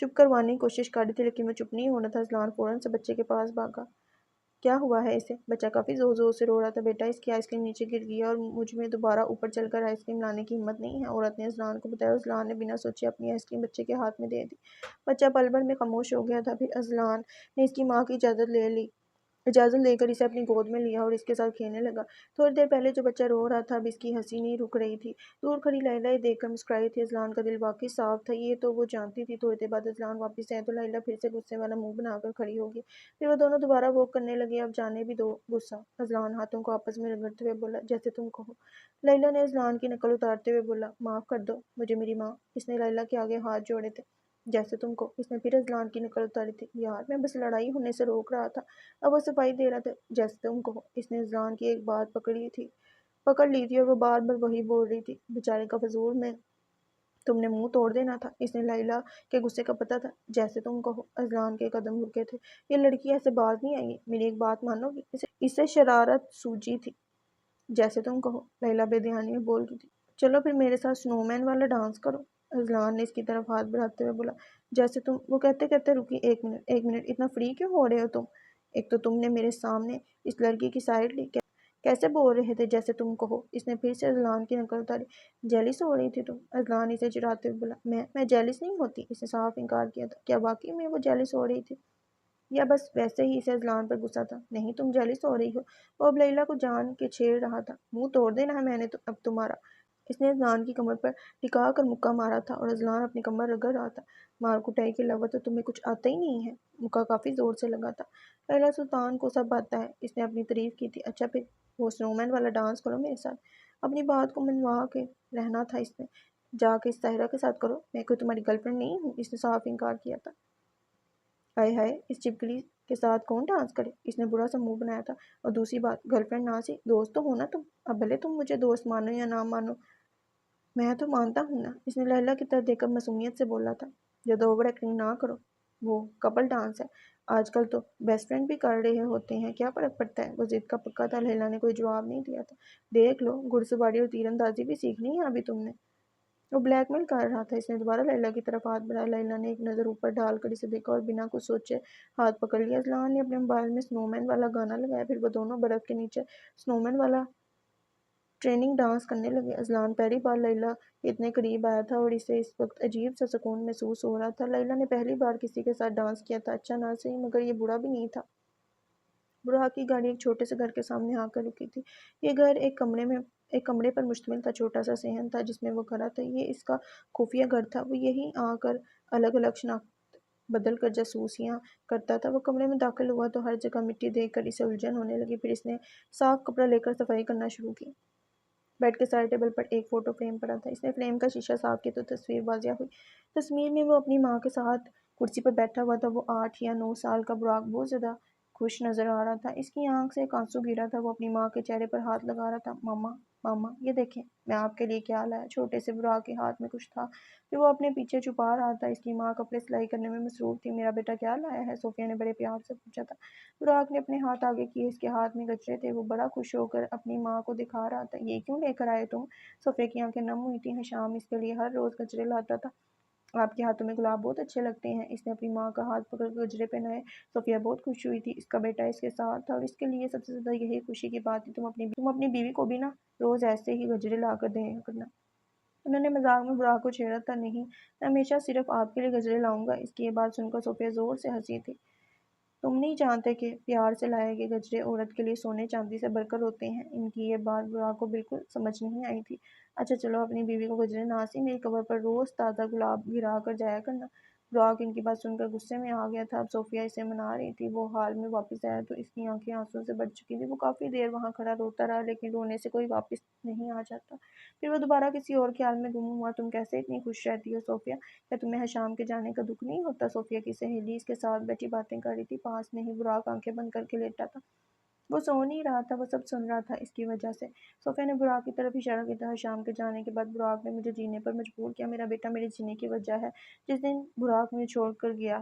چپ کروانے کی کوشش کر رہی تھی، لیکن وہ چپ نہیں ہونا تھا۔ اذلان فوراً سے بچے کے پاس بھاگا۔ کیا ہوا ہے اسے؟ بچہ کافی زور زور سے رو رہا تھا۔ بیٹا، اس کی آئس کریم نیچے گر گئی ہے اور مجھ میں دوبارہ اوپر چل کر آئس کریم لانے کی ہمت نہیں ہے، عورت نے اذلان کو بتایا۔ اذلان نے بنا سوچے اپنی آئس کریم بچے کے ہاتھ میں دے دی۔ بچہ پل بھر میں خاموش ہو گیا تھا، پھر اذلان نے اس کی ماں کی اجازت لے کر اسے اپنی گود میں لیا اور اس کے ساتھ کھیلنے لگا۔ تھوڑی دیر پہلے جو بچہ رو رہا تھا اب اس کی ہنسی نہیں رک رہی تھی۔ دور کھڑی لیلی دیکھ کر مسکرائی تھی۔ اذلان کا دل واقعی صاف تھا، یہ تو وہ جانتی تھی۔ تھوڑی دیر بعد اذلان واپس آئے تو لیلی پھر سے غصے والا منہ بنا کر کھڑی ہوگی۔ پھر وہ دونوں دوبارہ واک کرنے لگے۔ اب جانے بھی دو غصہ، اذلان ہاتھوں کو آپس میں رگڑتے ہوئے بولا، جیسے تم کہو۔ لیلی نے اذلان کی نقل اتارتے ہوئے بولا، معاف کر دو مجھے میری ماں۔ اس نے لیلی کے آگے ہاتھ جوڑے تھے۔ جیسے تم کو۔ اس نے پھر اذلان کی نقل اتاری تھی۔ یار، میں بس لڑائی ہونے سے روک رہا تھا۔ اب وہ صفائی دے رہا تھا۔ جیسے تم کہو۔ اس نے اذلان کی ایک بات پکڑ لی تھی اور وہ بار بار وہی بول رہی تھی۔ بیچارے کا فضول میں تم نے منہ توڑ دینا تھا۔ اس نے لیلی کے غصے کا پتہ تھا۔ جیسے تم کہو۔ اذلان کے قدم رکے تھے۔ یہ لڑکی ایسے باز نہیں آئے گی، میری ایک بات مانو گی؟ اسے شرارت سوجی تھی۔ جیسے تم کہو، لیلی بے دھیانی میں بول رہی تھی۔ چلو پھر میرے ساتھ سنو مین والا ڈانس کرو۔ اذلان نے اس کی طرف ہاتھ بڑھاتے ہوئے بولا۔ جیسے تم، وہ کہتے کہتے رکی۔ ایک منٹ، اتنا فری کیوں ہو رہے ہو تم؟ ایک تو تم نے میرے سامنے اس لڑکی کی سائڈ لی، کیسے بول رہے تھے جیسے تم کہو؟ اس نے پھر سے اذلان کی نقل اتاری۔ جیلس ہو رہی تھی تم؟ اذلان اسے چڑھاتے ہوئے بولا۔ میں جیلس نہیں ہوتی۔ اس نے صاف انکار کیا تھا۔ کیا واقعی میں وہ جیلس ہو رہی تھی یا بس ویسے ہی اسے اذلان پر غصہ تھا؟ نہیں، تم جیلس ہو رہی ہو۔ وہ اب لیلا کو جان کے چھیڑ رہا تھا۔ منہ توڑ دینا ہے میں نے اب تمہارا۔ اس نے اذلان کی کمر پر ٹکا کر مکہ مارا تھا اور اذلان اپنی کمر رگڑ رہا تھا۔ مار کٹائی کے علاوہ تو تمہیں کچھ آتا ہی نہیں ہے۔ مکہ کافی زور سے لگا تھا۔ لیلا سلطان کو سب آتا ہے، اس نے اپنی تعریف کی تھی۔ اچھا پھر وہ سنو مین والا ڈانس کرو میرے ساتھ۔ اپنی بات کو منوا کے رہنا تھا اس نے۔ جا کے ساحرہ کے ساتھ کرو، میں کوئی تمہاری گرل فرینڈ نہیں ہوں۔ اس نے صاف انکار کیا تھا۔ ہائے ہائے، اس چپکلی کے ساتھ کون ڈانس کرے؟ اس نے برا سا منہ بنایا تھا۔ اور دوسری بات، گرل فرینڈ نہ سی، دوست تو ہو نا تم۔ اب بھلے تم مجھے دوست مانو یا نہ مانو، میں تو مانتا ہوں نا۔ اس نے لیلا کی طرف دیکھ کر معصومیت سے بولا تھا۔ زیادہ اوور ایکٹنگ نہ کرو، وہ کپل ڈانس ہے۔ آج کل تو بیسٹ فرینڈ بھی کر رہے ہوتے ہیں، کیا فرق پڑتا ہے؟ وہ ضد کا پکا تھا۔ لیلا نے کوئی جواب نہیں دیا تھا۔ دیکھ لو، گھڑ سواری اور تیر اندازی بھی سیکھنی ہے ابھی تم نے۔ وہ بلیک میل کر رہا تھا۔ اس نے دوبارہ لیلا کی طرف ہاتھ بڑھایا۔ لیلا نے ایک نظر اوپر ڈال کر اسے دیکھا اور بنا کچھ سوچے ہاتھ پکڑ لیا۔ اذلان نے اپنے موبائل میں سنو مین والا گانا لگایا، پھر وہ دونوں برف کے نیچے سنو مین والا ٹریننگ ڈانس کرنے لگے۔ اذلان پہلی بار لیلا کے اتنے قریب آیا تھا اور اسے اس وقت عجیب سا سکون محسوس ہو رہا تھا۔ لیلا نے پہلی بار کسی کے ساتھ ڈانس کیا تھا۔ اچھا نہ صحیح، مگر یہ برا بھی نہیں تھا۔ براق کی گاڑی ایک چھوٹے سے گھر کے سامنے آ کر رکی تھی۔ یہ گھر ایک کمرے پر مشتمل تھا۔ چھوٹا سا صحن تھا جس میں وہ کھڑا تھا۔ یہ اس کا خفیہ گھر تھا۔ وہ یہیں آ کر الگ الگ شناخت بدل کر جاسوسیاں کرتا تھا۔ وہ کمرے میں داخل ہوا تو ہر جگہ مٹی دیکھ کر اسے الجھن ہونے لگی۔ پھر اس نے صاف کپڑا لے کر صفائی کرنا شروع کی۔ بیڈ کے سائڈ ٹیبل پر ایک فوٹو فریم پڑا تھا۔ اس نے فریم کا شیشہ صاف کیا تو تصویر واضح ہوئی۔ تصویر میں وہ اپنی ماں کے ساتھ کرسی پر بیٹھا ہوا تھا۔ وہ 8 یا 9 سال کا براق بہت زیادہ خوش نظر آ رہا تھا۔ اس کی آنکھ سے ایک آنسو گرا تھا۔ وہ اپنی ماں کے چہرے پر ہاتھ لگا رہا تھا۔ ماما، ماما، یہ دیکھیں میں آپ کے لیے کیا لایا۔ چھوٹے سے براق کے ہاتھ میں کچھ تھا جو وہ اپنے پیچھے چھپا رہا تھا۔ اس کی ماں کپڑے سلائی کرنے میں مصروف تھی۔ میرا بیٹا کیا لایا ہے؟ صوفیہ نے بڑے پیار سے پوچھا تھا۔ براق نے اپنے ہاتھ آگے کیے۔ اس کے ہاتھ میں گجرے تھے۔ وہ بڑا خوش ہو کر اپنی ماں کو دکھا رہا تھا۔ یہ کیوں لے کر آئے تم؟ صوفیہ کی آنکھیں نم ہوئی تھیں۔ حشام اس کے لیے ہر روز گجرے لاتا تھا۔ آپ کے ہاتھوں میں گلاب بہت اچھے لگتے ہیں۔ اس نے اپنی ماں کا ہاتھ پکڑ کر گجرے پہنائے۔ صوفیہ بہت خوش ہوئی تھی۔ اس کا بیٹا اس کے ساتھ تھا اور اس کے لیے سب سے زیادہ یہی خوشی کی بات تھی۔ تم اپنی بیوی کو بھی نا روز ایسے ہی گجرے لا کر دیا کرنا۔ انہوں نے مذاق میں براق کو چھیڑا تھا۔ نہیں، میں ہمیشہ صرف آپ کے لیے گجرے لاؤں گا۔ اس کی یہ بات سن کر صوفیہ زور سے ہنسی تھی۔ تم نہیں جانتے کہ پیار سے لائے گئے گجرے عورت کے لیے سونے چاندی سے بڑھ کر ہوتے ہیں۔ ان کی یہ بات براق کو بالکل سمجھ نہیں آئی تھی۔ اچھا چلو، اپنی بیوی کو گجرے نہ سی، میری قبر پر روز تازہ گلاب گرا کر جایا کرنا۔ براق ان کی بات سن کر غصے میں آ گیا تھا۔ اب صوفیہ اسے منا رہی تھی۔ وہ حال میں واپس آیا تو اس کی آنکھیں آنسو سے بھر چکی تھی۔ وہ کافی دیر وہاں کھڑا روتا رہا لیکن رونے سے کوئی واپس نہیں آ جاتا۔ پھر وہ دوبارہ کسی اور خیال میں گم ہوا۔ تم کیسے اتنی خوش رہتی ہو صوفیہ؟ کیا تمہیں حشام کے جانے کا دکھ نہیں ہوتا؟ صوفیہ کی سہیلی اس کے ساتھ بیٹھی باتیں کر رہی تھی۔ پاس میں ہی براق آنکھیں بند کر کے لیٹا تھا۔ وہ سو نہیں رہا تھا، وہ سب سن رہا تھا۔ اس کی وجہ سے صوفیہ نے براق کی طرف اشارہ کیا تھا۔ حشام کے جانے کے بعد براق نے مجھے جینے پر مجبور کیا۔ میرا بیٹا میرے جینے کی وجہ ہے۔ جس دن براق مجھے چھوڑ کر گیا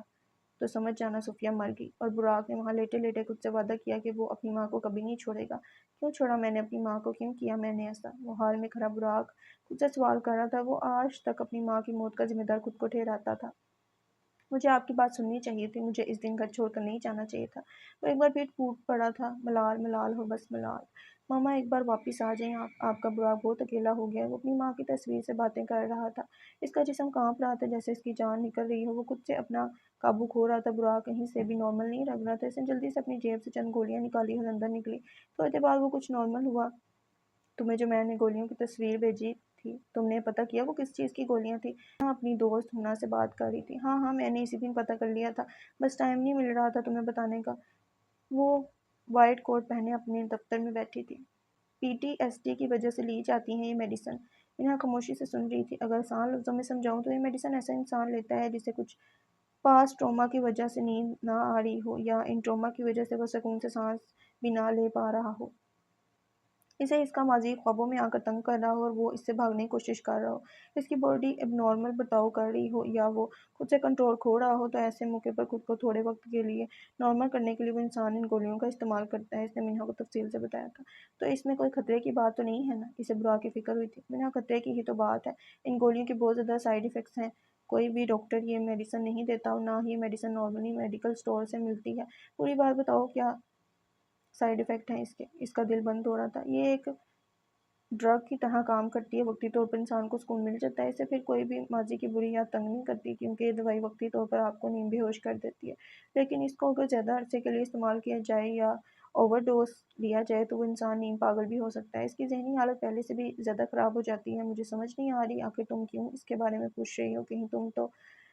تو سمجھ جانا صوفیہ مر گئی۔ اور براق نے وہاں لیٹے لیٹے خود سے وعدہ کیا کہ وہ اپنی ماں کو کبھی نہیں چھوڑے گا۔ کیوں چھوڑا میں نے اپنی ماں کو؟ کیوں کیا میں نے ایسا؟ وہ حال میں کھڑا براق خود سے سوال کر رہا تھا۔ وہ آج تک اپنی ماں کی موت کا ذمہ دار خود کو ٹھہراتا تھا۔ مجھے آپ کی بات سننی چاہیے تھی۔ مجھے اس دن گھر چھوڑ کر نہیں جانا چاہیے تھا۔ وہ ایک بار پھر ٹوٹ پڑا تھا۔ ملال، ملال ہو بس ملال۔ ماما ایک بار واپس آ جائیں۔ آپ کا براق بہت اکیلا ہو گیا ہے۔ وہ اپنی ماں کی تصویر سے باتیں کر رہا تھا۔ اس کا جسم کانپ رہا تھا جیسے اس کی جان نکل رہی ہو۔ وہ خود سے اپنا قابو کھو رہا تھا۔ براق کہیں سے بھی نارمل نہیں لگ رہا تھا۔ اس نے جلدی سے اپنی جیب سے چند گولیاں نکالی اور اندر نکلی۔ تھوڑی دیر بعد وہ کچھ نارمل ہوا۔ تمہیں جو میں نے گولیوں کی تصویر بھیجی تھی، تم نے پتہ کیا وہ کس چیز کی گولیاں تھیں؟ ہاں، اپنی دوست ہنا سے بات کر رہی تھی۔ ہاں، میں نے اسی دن پتہ کر لیا تھا، بس ٹائم نہیں مل رہا تھا تمہیں بتانے کا۔ وہ وائٹ کوٹ پہنے اپنے دفتر میں بیٹھی تھی۔ PTSD کی وجہ سے لی جاتی ہیں یہ میڈیسن۔ انہا خاموشی سے سن رہی تھی۔ اگر آسان لفظوں میں سمجھاؤں تو یہ میڈیسن ایسا انسان لیتا ہے جسے کچھ پاس ٹراما کی وجہ سے نیند نہ آ رہی ہو یا ان ٹراما کی وجہ سے وہ سکون سے سانس بھی نہ لے پا رہا ہو۔ اسے اس کا ماضی خوابوں میں آ کر تنگ کر رہا ہو اور وہ اس سے بھاگنے کی کوشش کر رہا ہو۔ اس کی باڈی اب نارمل برتاؤ کر رہی ہو یا وہ خود سے کنٹرول کھو رہا ہو تو ایسے موقع پر خود کو تھوڑے وقت کے لیے نارمل کرنے کے لیے وہ انسان ان گولیوں کا استعمال کرتا ہے۔ اس نے منہا کو تفصیل سے بتایا تھا۔ تو اس میں کوئی خطرے کی بات تو نہیں ہے نا؟ اسے براق کی فکر ہوئی تھی۔ منہا، خطرے کی ہی تو بات ہے۔ ان گولیوں کے بہت زیادہ سائیڈ ایفیکٹس ہیں۔ کوئی بھی ڈاکٹر یہ میڈیسن نہیں دیتا اور نہ ہی میڈیسن نارملی میڈیکل سٹور سے ملتی ہے۔ پوری بات بتاؤ، کیا سائیڈ ایفیکٹ ہیں اس کا دل بند ہو رہا تھا۔ یہ ایک ڈرگ کی طرح کام کرتی ہے، وقتی طور پر انسان کو سکون مل جاتا ہے، اسے پھر کوئی بھی ماضی کی بری یاد تنگ نہیں کرتی، کیونکہ یہ دوائی وقتی طور پر آپ کو نیند بے ہوش کر دیتی ہے، لیکن اس کو اگر زیادہ عرصے کے لیے استعمال کیا جائے یا اوور ڈوز لیا جائے تو وہ انسان نیند پاگل بھی ہو سکتا ہے۔ اس کی ذہنی حالت پہلے سے بھی زیادہ خراب ہو جاتی ہے۔ مجھے سمجھ نہیں آ رہی آخر تم کیوں اس کے بارے میں پوچھ رہی ہو، کہیں تم تو…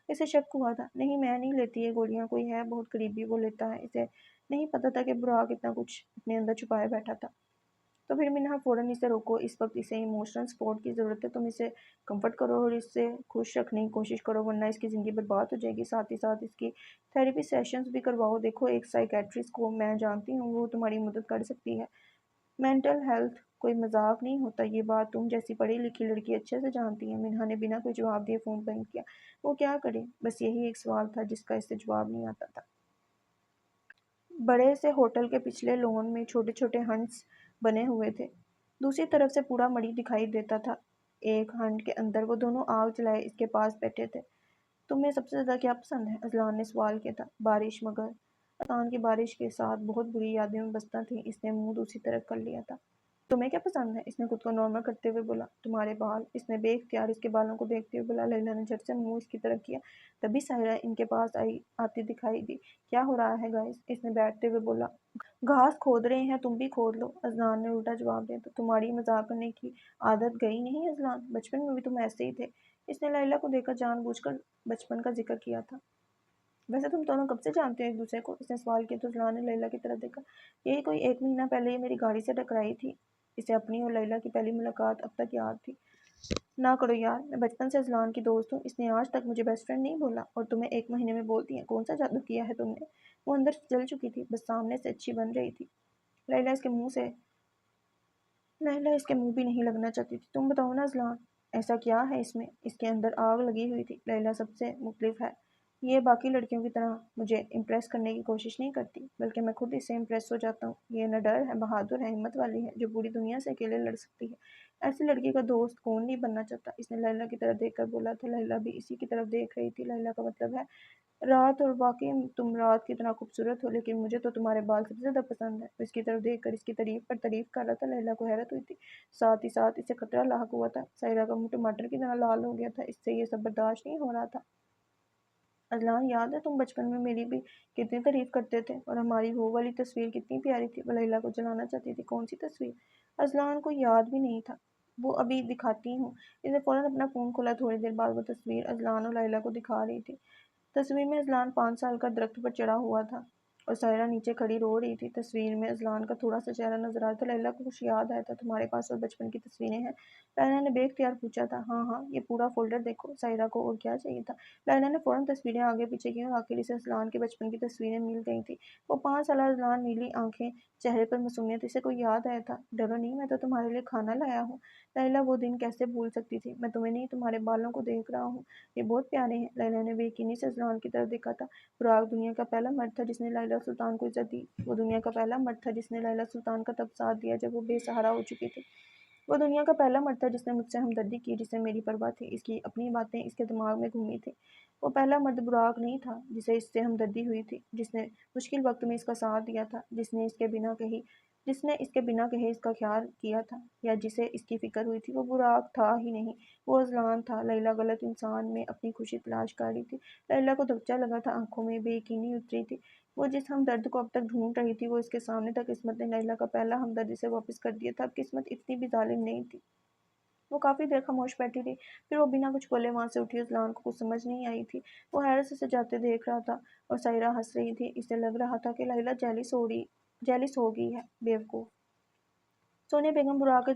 اسے شک ہوا تھا، نہیں میں نہیں لیتی یہ گولیاں، کوئی ہے بہت قریبی وہ لیتا ہے۔ اسے نہیں پتا تھا کہ براق اتنا کچھ اپنے اندر چھپائے بیٹھا تھا۔ تو پھر منہا فوراً اسے روکو، اس وقت اسے ایموشنل سپورٹ کی ضرورت ہے، تم اسے کمفرٹ کرو اور اسے خوش رکھنے کی کوشش کرو، ورنہ اس کی زندگی برباد ہو جائے گی۔ ساتھ ہی ساتھ اس کی تھیراپی سیشنز بھی کرواؤ۔ دیکھو ایک سائیکیٹرسٹ کو میں جانتی ہوں، وہ تمہاری مدد کر سکتی ہے۔ مینٹل ہیلتھ کوئی مذاق نہیں ہوتا، یہ بات تم جیسی پڑھی لکھی لڑکی اچھے سے جانتی ہے۔ منہا نے بنا کوئی جواب دیے فون بند کیا۔ وہ کیا کرے؟ بس یہی ایک سوال تھا جس کا اسے جواب نہیں آتا تھا۔ بڑے سے ہوٹل کے پچھلے لون میں چھوٹے چھوٹے ہنٹس بنے ہوئے تھے، دوسری طرف سے پورا مڑی دکھائی دیتا تھا۔ ایک ہنٹ کے اندر وہ دونوں آگ جلائے اس کے پاس بیٹھے تھے۔ تمہیں سب سے زیادہ کیا پسند ہے؟ اذلان نے سوال کیا تھا۔ بارش، مگر اذلان کی بارش کے ساتھ بہت بری یادیں وابستہ تھیں۔ اس نے منہ دوسری طرف کر لیا تھا۔ تمہیں کیا پسند ہے؟ اس نے خود کو نارمل کرتے ہوئے بولا۔ تمہارے بال۔ اس نے بے اختیار اس کے بالوں کو دیکھتے ہوئے بولا۔ لیلی نے جھٹ سے منہ اس کی طرف کیا، تبھی ساحرہ ان کے پاس آتی دکھائی دی۔ کیا ہو رہا ہے گائز؟ اس نے بیٹھتے ہوئے بولا۔ گھاس کھود رہے ہیں، تم بھی کھود لو، اذلان نے الٹا جواب دیا۔ تو تمہاری مذاق کرنے کی عادت گئی نہیں اذلان؟ بچپن میں بھی تم ایسے ہی تھے۔ اس نے لیلی کو دیکھ کر جان بوجھ کر بچپن کا ذکر کیا تھا۔ ویسے تم دونوں کب سے جانتے ہو ایک دوسرے کو؟ اس نے سوال کیا تو اذلان نے لیلی کی طرف دیکھا۔ یہی کوئی 1 مہینہ پہلے یہ میری گاڑی سے ٹکرائی تھی۔ اسے اپنی اور لیلی کی پہلی ملاقات اب تک یاد تھی۔ نہ کرو یار، میں بچپن سے اذلان کی دوست ہوں، اس نے آج تک مجھے بیسٹ فرینڈ نہیں بولا، اور تمہیں 1 مہینے میں بولتی ہیں؟ کون سا جادو کیا ہے تم نے؟ وہ اندر سے جل چکی تھی، بس سامنے سے اچھی بن رہی تھی۔ لیلی اس کے منہ بھی نہیں لگنا چاہتی تھی۔ تم بتاؤ نا اذلان، ایسا کیا ہے اس میں؟ اس کے اندر آگ لگی ہوئی تھی۔ لیلی سب سے مختلف ہے، یہ باقی لڑکیوں کی طرح مجھے امپریس کرنے کی کوشش نہیں کرتی، بلکہ میں خود اس سے امپریس ہو جاتا ہوں۔ یہ نڈر ہے، بہادر ہے، ہمت والی ہے، جو پوری دنیا سے اکیلے لڑ سکتی ہے۔ ایسی لڑکی کا دوست کون نہیں بننا چاہتا؟ اس نے لیلی کی طرف دیکھ کر بولا تھا۔ لیلی بھی اسی کی طرف دیکھ رہی تھی۔ لیلی کا مطلب ہے رات، اور واقعی تم رات کی طرح خوبصورت ہو، لیکن مجھے تو تمہارے بال سب سے زیادہ پسند ہے۔ وہ اس کی طرف دیکھ کر اس کی تعریف پر تعریف کر رہا تھا۔ لیلی کو حیرت ہوئی تھی، ساتھ ہی ساتھ اسے خطرہ لاحق ہوا تھا۔ ساحرہ کا منہ ٹماٹر کی طرح لال ہو گیا تھا، اس سے یہ سب برداشت نہیں ہو رہا تھا۔ اذلان، یاد ہے تم بچپن میں میری بھی کتنی تعریف کرتے تھے، اور ہماری وہ والی تصویر کتنی پیاری تھی؟ وہ لیلی کو جلانا چاہتی تھی۔ کون سی تصویر؟ اذلان کو یاد بھی نہیں تھا۔ وہ ابھی دکھاتی ہوں۔ اس نے فوراً اپنا فون کھولا۔ تھوڑی دیر بعد وہ تصویر اذلان اور لیلی کو دکھا رہی تھی۔ تصویر میں اذلان 5 سال کا درخت پر چڑھا ہوا تھا اور ساحرہ نیچے کھڑی رو رہی تھی۔ تصویر میں اذلان کا تھوڑا سا چہرہ نظر آ رہا تھا۔ لیلی کو کچھ یاد آیا تھا۔ تمہارے پاس اور بچپن کی تصویریں ہیں؟ لیلی نے بے اختیار پوچھا تھا۔ ہاں ہاں، یہ پورا فولڈر دیکھو۔ ساحرہ کو اور کیا چاہیے تھا؟ لیلی نے فوراً تصویریں آگے پیچھے کی اور آخر اسے اذلان کے بچپن کی تصویریں مل گئی تھیں۔ وہ 5 سالہ اذلان، نیلی آنکھیں، چہرے پر معصومیت۔ اسے کوئی یاد آیا تھا۔ ڈرو نہیں، میں تو تمہارے لیے کھانا لایا ہوں۔ لیلی وہ دن کیسے بھول سکتی تھی؟ میں تمہیں نہیں، تمہارے بالوں کو دیکھ رہا ہوں، یہ بہت پیارے ہیں۔ لیلی نے بے یقینی سے اذلان کی طرف دیکھا تھا۔ براق دنیا کا پہلا مرد تھا جس نے لیلی سلطان کو عزت دی۔ وہ دنیا کا پہلا مرد تھا جس نے لیلی سلطان کا تب ساتھ دیا جب وہ بے سہارا ہو چکی تھی۔ وہ دنیا کا پہلا مرد تھا جس نے مجھ سے ہمدردی کی، جسے میری پرواہ تھی۔ اس کی اپنی باتیں اس کے دماغ میں گھومی تھیں۔ وہ پہلا مرد براق نہیں تھا جسے اس سے ہمدردی ہوئی تھی، جس نے مشکل وقت میں اس کا ساتھ دیا تھا، جس نے اس کے بنا کہے اس کا خیال کیا تھا، یا جسے اس کی فکر ہوئی تھی۔ وہ براق تھا ہی نہیں، وہ اذلان تھا۔ لیلی غلط انسان میں اپنی خوشی تلاش کر رہی تھی۔ لیلی کو دھچکا لگا تھا، آنکھوں میں بے یقینی اتری تھی۔ وہ جس ہمدرد کو اب تک ڈھونڈ رہی تھی، وہ اس کے سامنے تھا۔ قسمت نے لیلی کا پہلا ہمدرد اسے واپس کر دیا تھا۔ اب قسمت اتنی بھی ظالم نہیں تھی۔ وہ کافی دیر خاموش بیٹھی رہی، پھر وہ بنا کچھ بولے وہاں سے اٹھی۔ اذلان کو کچھ سمجھ نہیں آئی تھی، وہ حیرت سے اسے جاتے دیکھ رہا تھا، اور ساحرہ ہنس رہی تھی۔ اسے لگ رہا تھا کہ لیلی جیلس ہو گئی ہے۔ بیوقوف سونیا بیگم براق کے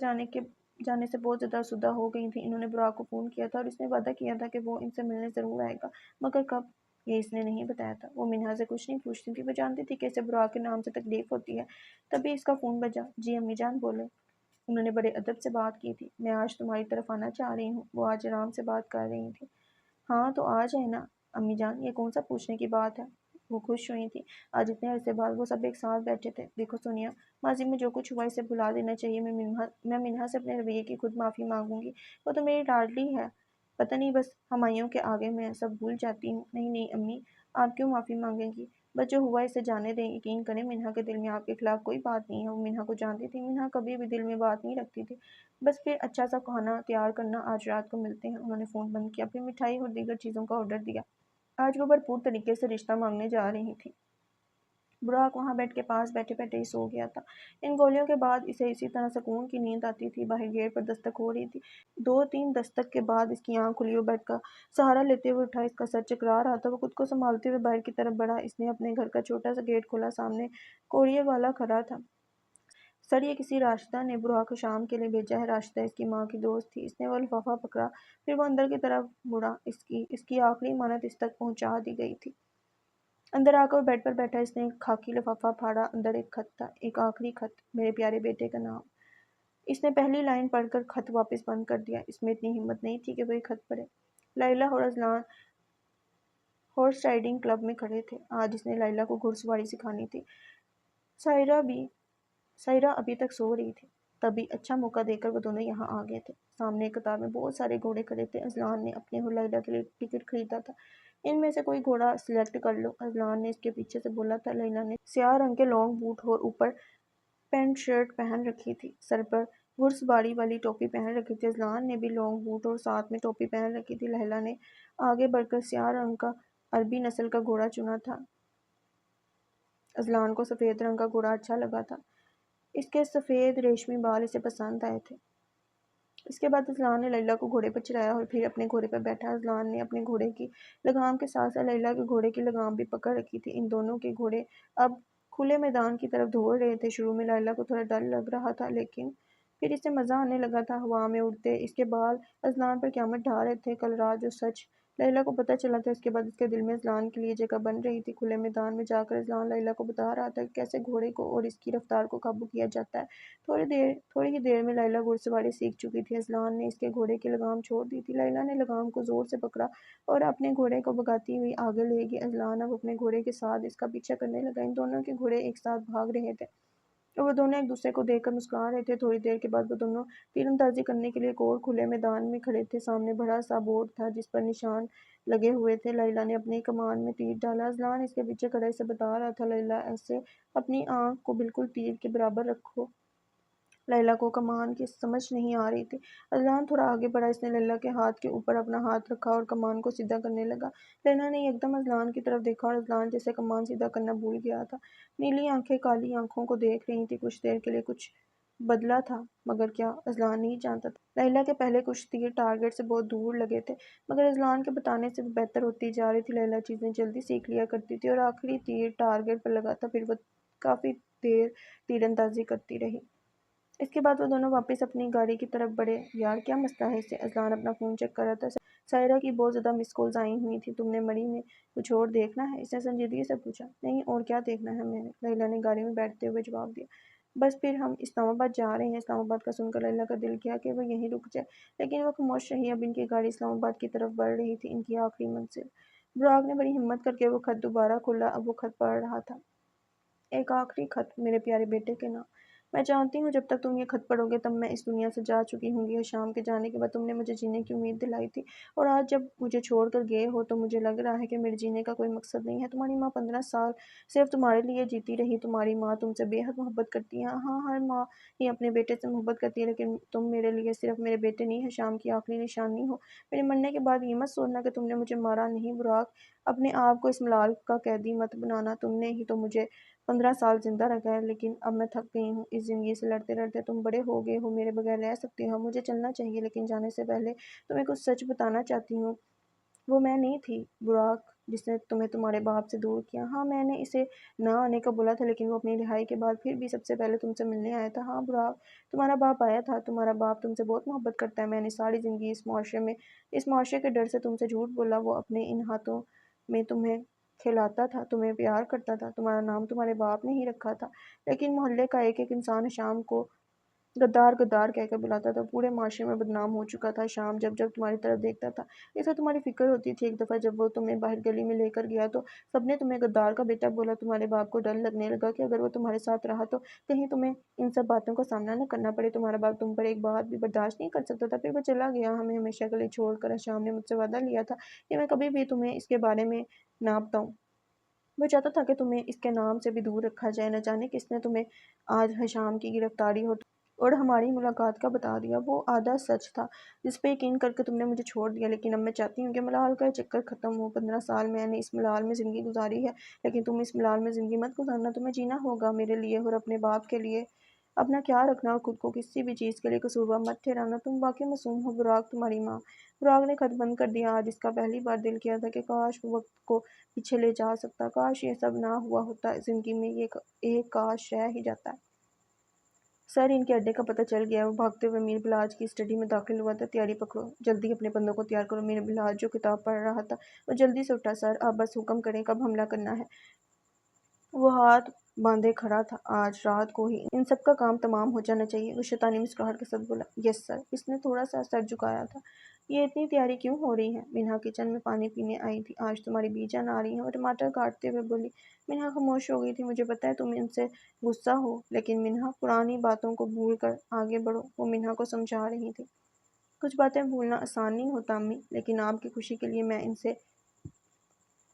جانے سے بہت زیادہ افسردہ ہو گئی تھیں۔ انہوں نے براق کو فون کیا تھا اور اس نے وعدہ کیا تھا کہ وہ ان سے ملنے ضرور آئے گا، مگر کب، یہ اس نے نہیں بتایا تھا۔ وہ منہا سے کچھ نہیں پوچھتی تھی، وہ جانتی تھی کہ اسے براق کے نام سے تکلیف ہوتی ہے۔ تبھی اس کا فون بجا۔ جی امی جان بولے۔ انہوں نے بڑے ادب سے بات کی تھی۔ میں آج تمہاری طرف آنا چاہ رہی ہوں۔ وہ آج آرام سے بات کر رہی تھی۔ ہاں تو آ جائے نا امی جان، یہ کون سا پوچھنے کی بات ہے؟ وہ خوش ہوئی تھی۔ آج اتنے عرصے بعد وہ سب ایک ساتھ بیٹھے تھے۔ دیکھو سونیا، ماضی میں جو کچھ ہوا اسے بھلا دینا چاہیے۔ میں منہا سے اپنے رویے کی خود معافی مانگوں گی، وہ تو میری لاڈلی ہے۔ پتہ نہیں، بس ہمائیوں کے آگے میں سب بھول جاتی ہوں۔ نہیں نہیں امی، آپ کیوں معافی مانگیں گی؟ بس جو ہوا اسے جانے دیں، یقین کریں منہا کے دل میں آپ کے خلاف کوئی بات نہیں ہے، وہ منہا کو جانتی تھی، منہا کبھی بھی دل میں بات نہیں رکھتی تھی۔ بس پھر اچھا سا کھانا تیار کرنا، آج رات کو ملتے ہیں۔ انہوں نے فون بند کیا، پھر مٹھائی اور دیگر چیزوں کا آرڈر دیا۔ آج وہ بھرپور طریقے سے رشتہ مانگنے جا رہی تھی۔ براق وہاں بیڈ کے پاس بیٹھے بیٹھے ہی سو گیا تھا۔ ان گولیوں کے بعد اسے اسی طرح سکون کی نیند آتی تھی۔ باہر گیٹ پر دستک ہو رہی تھی۔ 2-3 دستک کے بعد اس کی آنکھ کھلی، وہ بیڈ کا سہارا لیتے ہوئے اٹھا، اس کا سر چکرا رہا تھا۔ وہ خود کو سنبھالتے ہوئے باہر کی طرف بڑھا۔ اس نے اپنے گھر کا چھوٹا سا گیٹ کھولا، سامنے کوڑیے والا کھڑا تھا۔ سر، یہ کسی راشدہ نے براق کو شام کے لیے بھیجا ہے۔ راشدہ اس کی ماں کی دوست تھی۔ اس نے وہ لفافہ پکڑا، پھر وہ اندر کی طرف مڑا۔ اس کی آخری امانت اس تک پہنچا دی گئی تھی۔ اندر آ کر وہ بیڈ پر بیٹھا۔ اس نے خاکی لفافہ پھاڑا، اندر ایک خط تھا، ایک آخری خط، میرے پیارے بیٹے کا نام۔ اس نے پہلی لائن پڑھ کر خط واپس بند کر دیا۔ اس میں اتنی ہمت نہیں تھی کہ وہ یہ خط پڑھے۔ لیلی اور اذلان ہارس رائڈنگ کلب میں کھڑے تھے۔ آج اس نے لیلی کو گھڑ سواری سکھانی تھی۔ سائرہ ابھی تک سو رہی تھی۔ تبھی اچھا موقع دے کر وہ دونوں یہاں آ گئے تھے۔ سامنے ایک قطار میں بہت سارے گھوڑے کھڑے تھے۔ اذلان نے اپنے اور لیلی کے لیے ٹکٹ خریدا تھا۔ ان میں سے کوئی گھوڑا سلیکٹ کر لو، اذلان نے اس کے پیچھے سے بولا تھا۔ لیلی نے سیاہ رنگ کے لانگ بوٹ اور اوپر پینٹ شرٹ پہن رکھی تھی، سر پر گھڑ سواری والی ٹوپی پہن رکھی تھی۔ اذلان نے بھی لانگ بوٹ اور ساتھ میں ٹوپی پہن رکھی تھی۔ لیلی نے آگے بڑھ کر سیاہ رنگ کا عربی نسل کا گھوڑا چنا تھا۔ اذلان کو سفید رنگ کا گھوڑا اچھا لگا تھا۔ اس کے سفید ریشمی بال اسے پسند آئے تھے۔ اس کے بعد اذلان نے لیلی کو گھوڑے پر چڑھایا اور پھر اپنے گھوڑے پر بیٹھا۔ اذلان نے اپنے گھوڑے کی لگام کے ساتھ ساتھ لیلی کے گھوڑے کی لگام بھی پکڑ رکھی تھی۔ ان دونوں کے گھوڑے اب کھلے میدان کی طرف دوڑ رہے تھے۔ شروع میں لیلی کو تھوڑا ڈر لگ رہا تھا، لیکن پھر اسے مزہ آنے لگا تھا۔ ہوا میں اڑتے اس کے بال اذلان پر قیامت ڈھا رہے تھے۔ کل رات جو سچ لیلی کو پتہ چلا تھا، اس کے بعد اس کے دل میں اذلان کے لیے جگہ بن رہی تھی۔ کھلے میدان میں جا کر اذلان لیلی کو بتا رہا تھا کہ کیسے گھوڑے کو اور اس کی رفتار کو قابو کیا جاتا ہے۔ تھوڑی ہی دیر میں لیلی گھڑ سواری سیکھ چکی تھی۔ اذلان نے اس کے گھوڑے کی لگام چھوڑ دی تھی۔ لیلی نے لگام کو زور سے پکڑا اور اپنے گھوڑے کو بھگاتی ہوئی آگے لے گئی۔ اذلان اب اپنے گھوڑے کے ساتھ اس کا پیچھا کرنے لگا۔ ان دونوں کے گھوڑے ایک ساتھ بھاگ رہے تھے اور وہ دونوں ایک دوسرے کو دیکھ کر مسکرا رہے تھے۔ تھوڑی دیر کے بعد وہ دونوں تیر اندازی کرنے کے لیے ایک اور کھلے میدان میں کھڑے تھے۔ سامنے بڑا سا بورڈ تھا جس پر نشان لگے ہوئے تھے۔ لیلی نے اپنی کمان میں تیر ڈالا۔ اذلان اس کے پیچھے کھڑا اسے بتا رہا تھا، لیلی ایسے اپنی آنکھ کو بالکل تیر کے برابر رکھو۔ لیلی کو کمان کی سمجھ نہیں آ رہی تھی۔ اذلان تھوڑا آگے بڑھا۔ اس نے لیلی کے ہاتھ کے اوپر اپنا ہاتھ رکھا اور کمان کو سیدھا کرنے لگا۔ لیلی نے یکدم اذلان کی طرف دیکھا اور اذلان جیسے کمان سیدھا کرنا بھول گیا تھا۔ نیلی آنکھیں کالی آنکھوں کو دیکھ رہی تھیں۔ کچھ دیر کے لیے کچھ بدلا تھا، مگر کیا، اذلان نہیں جانتا تھا۔ لیلی کے پہلے کچھ تیر ٹارگٹ سے بہت دور لگے تھے، مگر اذلان کے بتانے سے وہ بہتر ہوتی جا رہی تھی۔ لیلی چیزیں جلدی سیکھ لیا کرتی تھی اور آخری تیر ٹارگٹ پر لگا تھا۔ پھر وہ کافی دیر تیر اندازی کرتی رہی۔ اس کے بعد وہ دونوں واپس اپنی گاڑی کی طرف بڑھے۔ یار کیا مسئلہ ہے اسے؟ اذلان اپنا فون چیک کر رہا تھا۔ سائرہ کی بہت زیادہ مس کالز آئی ہوئی تھیں۔ تم نے مڑی میں کچھ اور دیکھنا ہے؟ اس نے سنجیدگی سے پوچھا۔ نہیں، اور کیا دیکھنا ہے میں نے، لیلی نے گاڑی میں بیٹھتے ہوئے جواب دیا۔ بس پھر ہم اسلام آباد جا رہے ہیں۔ اسلام آباد کا سن کر لیلی کا دل کیا کہ وہ یہیں رک جائے، لیکن وہ خاموش رہی۔ اب ان کی گاڑی اسلام آباد کی طرف بڑھ رہی تھی، ان کی آخری منزل۔ براق نے بڑی ہمت کر کے وہ خط دوبارہ کھولا۔ اب وہ خط پڑھ رہا تھا، ایک آخری خط، میرے پیارے بیٹے کے نام۔ میں جانتی ہوں جب تک تم یہ خط پڑھو گے تب میں اس دنیا سے جا چکی ہوں گی۔ شام کے جانے کے بعد تم نے مجھے جینے کی امید دلائی تھی، اور آج جب مجھے چھوڑ کر گئے ہو تو مجھے لگ رہا ہے کہ میرے جینے کا کوئی مقصد نہیں ہے۔ تمہاری ماں 15 سال صرف تمہارے لیے جیتی رہی۔ تمہاری ماں تم سے بے حد محبت کرتی ہے۔ ہاں، ہر ماں ہی اپنے بیٹے سے محبت کرتی ہے، لیکن تم میرے لیے صرف میرے بیٹے نہیں، شام کی آخری نشانی ہو۔ میرے مرنے کے بعد یہ مت سوچنا کہ تم نے مجھے مارا نہیں۔ براق، اپنے آپ کو اس ملال کا قیدی مت بنانا۔ تم نے ہی تو مجھے 15 سال زندہ رکھا ہے، لیکن اب میں تھک گئی ہوں اس زندگی سے لڑتے لڑتے۔ تم بڑے ہو گئے ہو، میرے بغیر رہ سکتے ہو۔ مجھے چلنا چاہیے، لیکن جانے سے پہلے تمہیں کچھ سچ بتانا چاہتی ہوں۔ وہ میں نہیں تھی براق جس نے تمہیں تمہارے باپ سے دور کیا۔ ہاں، میں نے اسے نہ آنے کا بولا تھا، لیکن وہ اپنی رہائی کے بعد پھر بھی سب سے پہلے تم سے ملنے آیا تھا۔ ہاں براق، تمہارا باپ آیا تھا۔ تمہارا باپ تم سے بہت محبت کرتا ہے۔ میں نے ساری زندگی اس معاشرے کے ڈر سے تم سے جھوٹ بولا۔ وہ اپنے ان ہاتھوں میں تمہیں کھلاتا تھا، تمہیں پیار کرتا تھا۔ تمہارا نام تمہارے باپ نے ہی رکھا تھا، لیکن محلے کا ایک انسان شام کو غدار غدار کہہ کر بلاتا تھا۔ پورے معاشرے میں بدنام ہو چکا تھا۔ شام جب جب تمہاری طرف دیکھتا تھا اسے تمہاری فکر ہوتی تھی۔ ایک دفعہ جب وہ تمہیں باہر گلی میں لے کر گیا تو سب نے تمہیں غدار کا بیٹا بولا۔ تمہارے باپ کو ڈر لگنے لگا کہ اگر وہ تمہارے ساتھ رہا تو کہیں تمہیں ان سب باتوں کا سامنا نہ کرنا پڑے۔ تمہارا باپ تم پر ایک بات بھی برداشت نہیں کر سکتا تھا۔ پھر وہ چلا گیا، ہمیں ہمیشہ کے لیے چھوڑ کر۔ شام نے مجھ سے وعدہ لیا تھا کہ میں کبھی بھی تمہیں اس کے بارے میں نہ بتاؤں۔ وہ چاہتا تھا کہ تمہیں اس کے نام سے بھی دور رکھا جائے، نہ جانے کس نے تمہیں آج حشام کی گرفتاری اور ہماری ملاقات کا بتا دیا۔ وہ آدھا سچ تھا جس پہ یقین کر کے تم نے مجھے چھوڑ دیا، لیکن اب میں چاہتی ہوں کہ ملال کا یہ چکر ختم ہو۔ 15 سال میں نے اس ملال میں زندگی گزاری ہے، لیکن تم اس ملال میں زندگی مت گزارنا، تمہیں جینا ہوگا میرے لیے اور اپنے باپ کے لیے۔ اپنا خیال رکھنا اور خود کو کسی بھی چیز کے لیے قصوروار مت ٹھہرانا، تم واقعی معصوم ہو۔ براق تمہاری ماں۔ براق نے خط بند کر دیا۔ آج اس کا پہلی بار دل کیا تھا کہ کاش وہ وقت کو پیچھے لے جا سکتا، کاش یہ سب نہ ہوا ہوتا، زندگی میں یہ ایک کاش رہ ہی جاتا ہے۔ سر، ان کے اڈے کا پتہ چل گیا ہے۔ وہ بھاگتے ہوئے میر بلاج کی اسٹڈی میں داخل ہوا تھا۔ تیاری پکڑو، جلدی اپنے بندوں کو تیار کرو۔ میر بلاج جو کتاب پڑھ رہا تھا وہ جلدی سے اٹھا۔ سر، آپ بس حکم کریں، کب حملہ کرنا ہے؟ وہ ہاتھ باندھے کھڑا تھا۔ آج رات کو ہی ان سب کا کام تمام ہو جانا چاہیے۔ وہ شیطانی مسکراہٹ کے ساتھ بولا، یس سر۔ اس نے تھوڑا سا سر جھکایا تھا۔ یہ اتنی تیاری کیوں ہو رہی ہے؟ منہا کچن میں پانی پینے آئی تھی۔ آج تمہاری بی جان آ رہی ہیں۔ وہ ٹماٹر کاٹتے ہوئے بولی۔ منہا خاموش ہو گئی تھی۔ مجھے پتہ ہے تم ان سے غصہ ہو، لیکن منہا پرانی باتوں کو بھول کر آگے بڑھو۔ وہ منہا کو سمجھا رہی تھی۔ کچھ باتیں بھولنا آسان نہیں ہوتا امی، لیکن آپ کی خوشی کے لیے میں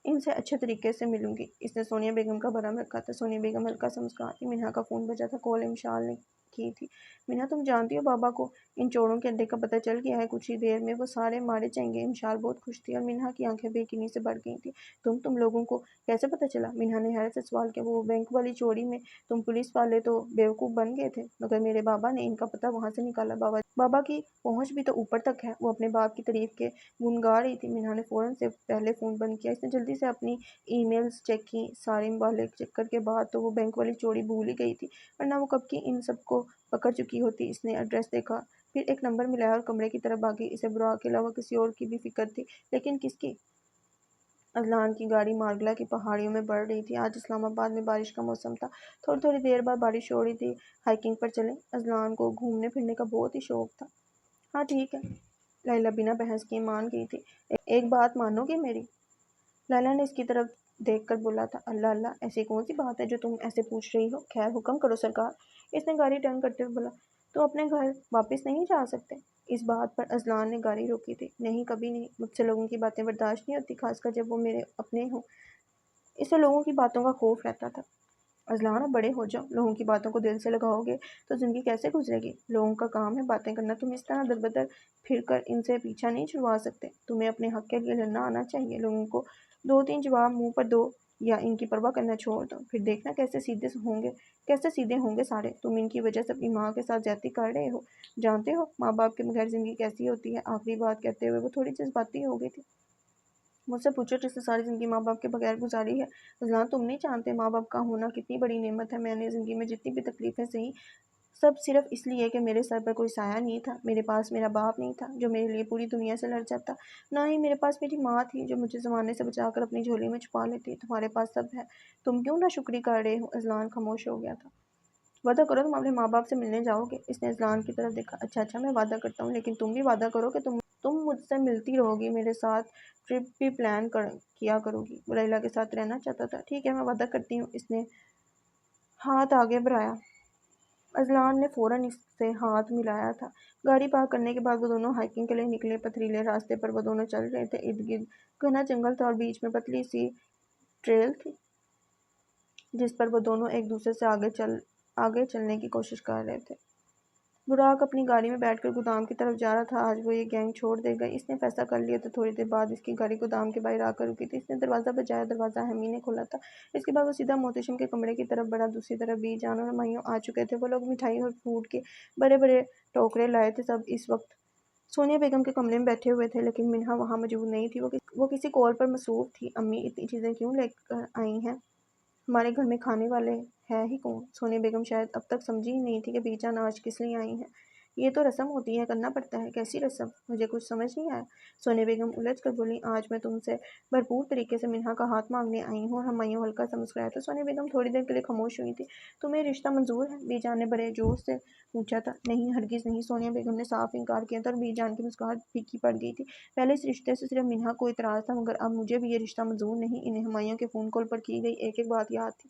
ان سے اچھے طریقے سے ملوں گی۔ اس نے سونیا بیگم کا برہم رکھا تھا۔ سونیا بیگم ہلکا سا مسکراتی۔ منہا کا فون بجا تھا۔ کال امشال نے کی تھی۔ منہا، تم جانتی ہو بابا کو ان چوروں کے اڈے کا پتہ چل گیا ہے، کچھ ہی دیر میں وہ سارے مارے جائیں گے۔ امشال بہت خوش تھی اور منہا کی آنکھیں بے یقینی سے بڑھ گئی تھیں۔ تم لوگوں کو کیسے پتہ چلا؟ منہا نے حیرت سے سوال کیا۔ وہ بینک والی چوری میں تم پولیس والے تو بیوقوف بن گئے تھے، مگر میرے بابا نے ان کا پتہ وہاں سے نکالا۔ بابا کی پہنچ بھی تو اوپر تک ہے۔ وہ اپنے باپ کی تعریف کے گن گا رہی تھی۔ منہا نے فوراً سے پہلے فون بند کیا۔ اس نے جلدی سے اپنی ای میلز چیک کی۔ سارے مبالغ چکر کے بعد تو وہ بینک والی چوری بھول ہی گئی تھی، ورنہ وہ کب کی ان سب کو پکڑ چکی ہوتی۔ اس نے ایڈریس دیکھا، پھر ایک نمبر ملایا اور کمرے کی طرف بھاگی۔ اسے براق کے علاوہ کسی اور کی بھی فکر تھی، لیکن کس کی؟ اذلان کی گاڑی مارگلا کی پہاڑیوں میں بڑھ رہی تھی۔ آج اسلام آباد میں بارش کا موسم تھا۔ تھوڑی دیر بعد بارش ہو رہی تھی۔ ہائیکنگ پر چلیں؟ اذلان کو گھومنے پھرنے کا بہت ہی شوق تھا۔ ہاں ٹھیک ہے، لیلی بنا بحث کیے مان گئی تھی۔ ایک بات مانو گے میری؟ لیلی نے اس کی طرف دیکھ کر بولا تھا۔ اللہ اللہ، ایسی کون سی بات ہے جو تم ایسے پوچھ رہی ہو؟ خیر حکم کرو سرکار۔ اس نے گاڑی ٹرن کرتے ہوئے بولا۔ تو اپنے گھر واپس نہیں جا سکتے؟ اس بات پر اذلان نے گاڑی روکی تھی۔ نہیں، کبھی نہیں۔ مجھ سے لوگوں کی باتیں برداشت نہیں ہوتی، خاص کر جب وہ میرے اپنے ہوں۔ اسے لوگوں کی باتوں کا خوف رہتا تھا۔ اذلان، اب بڑے ہو جاؤ، لوگوں کی باتوں کو دل سے لگاؤ گے تو زندگی کیسے گزرے گی؟ لوگوں کا کام ہے باتیں کرنا، تم اس طرح در بدر پھر کر ان سے پیچھا نہیں چھڑوا سکتے۔ تمہیں اپنے حق کے لیے لڑنا آنا چاہیے۔ لوگوں کو 2-3 جواب منہ پر دو یا ان کی پرواہ کرنا چھوڑ دو، پھر دیکھنا کیسے سیدھے ہوں گے سارے۔ تم ان کی وجہ سے اپنی ماں کے ساتھ زیادتی کر رہے ہو۔ جانتے ہو ماں باپ کے بغیر زندگی کیسی ہوتی ہے؟ آخری بات کہتے ہوئے وہ تھوڑی جذباتی ہو گئی تھی۔ مجھ سے پوچھو جس نے ساری زندگی ماں باپ کے بغیر گزاری ہے۔ اذلان، تم نہیں جانتے ماں باپ کا ہونا کتنی بڑی نعمت ہے۔ میں نے زندگی میں جتنی بھی تکلیفیں سہی، سب صرف اس لیے کہ میرے سر پر کوئی سایہ نہیں تھا۔ میرے پاس میرا باپ نہیں تھا جو میرے لیے پوری دنیا سے لڑ جاتا، نہ ہی میرے پاس میری ماں تھی جو مجھے زمانے سے بچا کر اپنی جھولی میں چھپا لیتی۔ تمہارے پاس سب ہے، تم کیوں ناشکری کر رہے ہو؟ اذلان خاموش ہو گیا تھا۔ وعدہ کرو تم اپنے ماں باپ سے ملنے جاؤ گے۔ اس نے اذلان کی طرف دیکھا۔ اچھا میں وعدہ کرتا ہوں، لیکن تم بھی وعدہ کرو کہ تم مجھ سے ملتی رہو گی، میرے ساتھ ٹرپ بھی پلان کیا کرو گی۔ وہ لیلی کے ساتھ رہنا چاہتا تھا۔ ٹھیک ہے، میں وعدہ کرتی ہوں۔ اس نے ہاتھ آگے بڑھایا۔ اذلان نے فوراً اس سے ہاتھ ملایا تھا۔ گاڑی پارک کرنے کے بعد وہ دونوں ہائیکنگ کے لیے نکلے۔ پتھریلے راستے پر وہ دونوں چل رہے تھے۔ ارد گرد گھنا جنگل تھا اور بیچ میں پتلی سی ٹریل تھی جس پر وہ دونوں ایک دوسرے سے آگے چلنے کی کوشش کر رہے تھے۔ براق اپنی گاڑی میں بیٹھ کر گودام کی طرف جا رہا تھا۔ آج وہ یہ گینگ چھوڑ دے گا، اس نے فیصلہ کر لیا تھا۔ تھوڑی دیر بعد اس کی گاڑی گودام کے باہر آ کر رکی تھی۔ اس نے دروازہ بجایا۔ دروازہ حمی نے کھولا تھا۔ اس کے بعد وہ سیدھا محتشم کے کمرے کی طرف بڑھا۔ دوسری طرف بی جان اور ہمایوں آ چکے تھے۔ وہ لوگ مٹھائی اور فروٹ کے بڑے بڑے ٹوکرے لائے تھے۔ سب اس وقت سونیا بیگم کے کمرے میں بیٹھے ہوئے تھے، لیکن منہا وہاں موجود نہیں تھی۔ وہ کسی کال پر مصروف تھی۔ امی اتنی چیزیں کیوں لے کر آئی ہیں؟ ہمارے گھر میں کھانے والے ہے ہی کون؟ سونیا بیگم شاید اب تک سمجھی ہی نہیں تھی کہ بی جان آج کس لیے آئی ہیں۔ یہ تو رسم ہوتی ہے، کرنا پڑتا ہے۔ کیسی رسم؟ مجھے کچھ سمجھ نہیں آیا۔ سونیا بیگم الجھ کر بولی، آج میں تم سے بھرپور طریقے سے منہا کا ہاتھ مانگنے آئی ہوں۔ اور ہمایوں ہلکا سا مسکرایا تھا۔ سونیا بیگم تھوڑی دیر کے لیے خاموش ہوئی تھی۔ تمہیں یہ رشتہ منظور ہے؟ بی جان نے بڑے جوش سے پوچھا تھا۔ نہیں، ہرگز نہیں، سونیا بیگم نے صاف انکار کیا تھا اور بی جان کی مسکراہٹ پھیکی پڑ گئی تھی۔ پہلے اس رشتے سے صرف منہا کو اعتراض تھا، مگر اب مجھے بھی یہ رشتہ منظور نہیں۔ انہیں ہمایوں کے فون کال پر کی گئی ایک ایک بات یاد تھی۔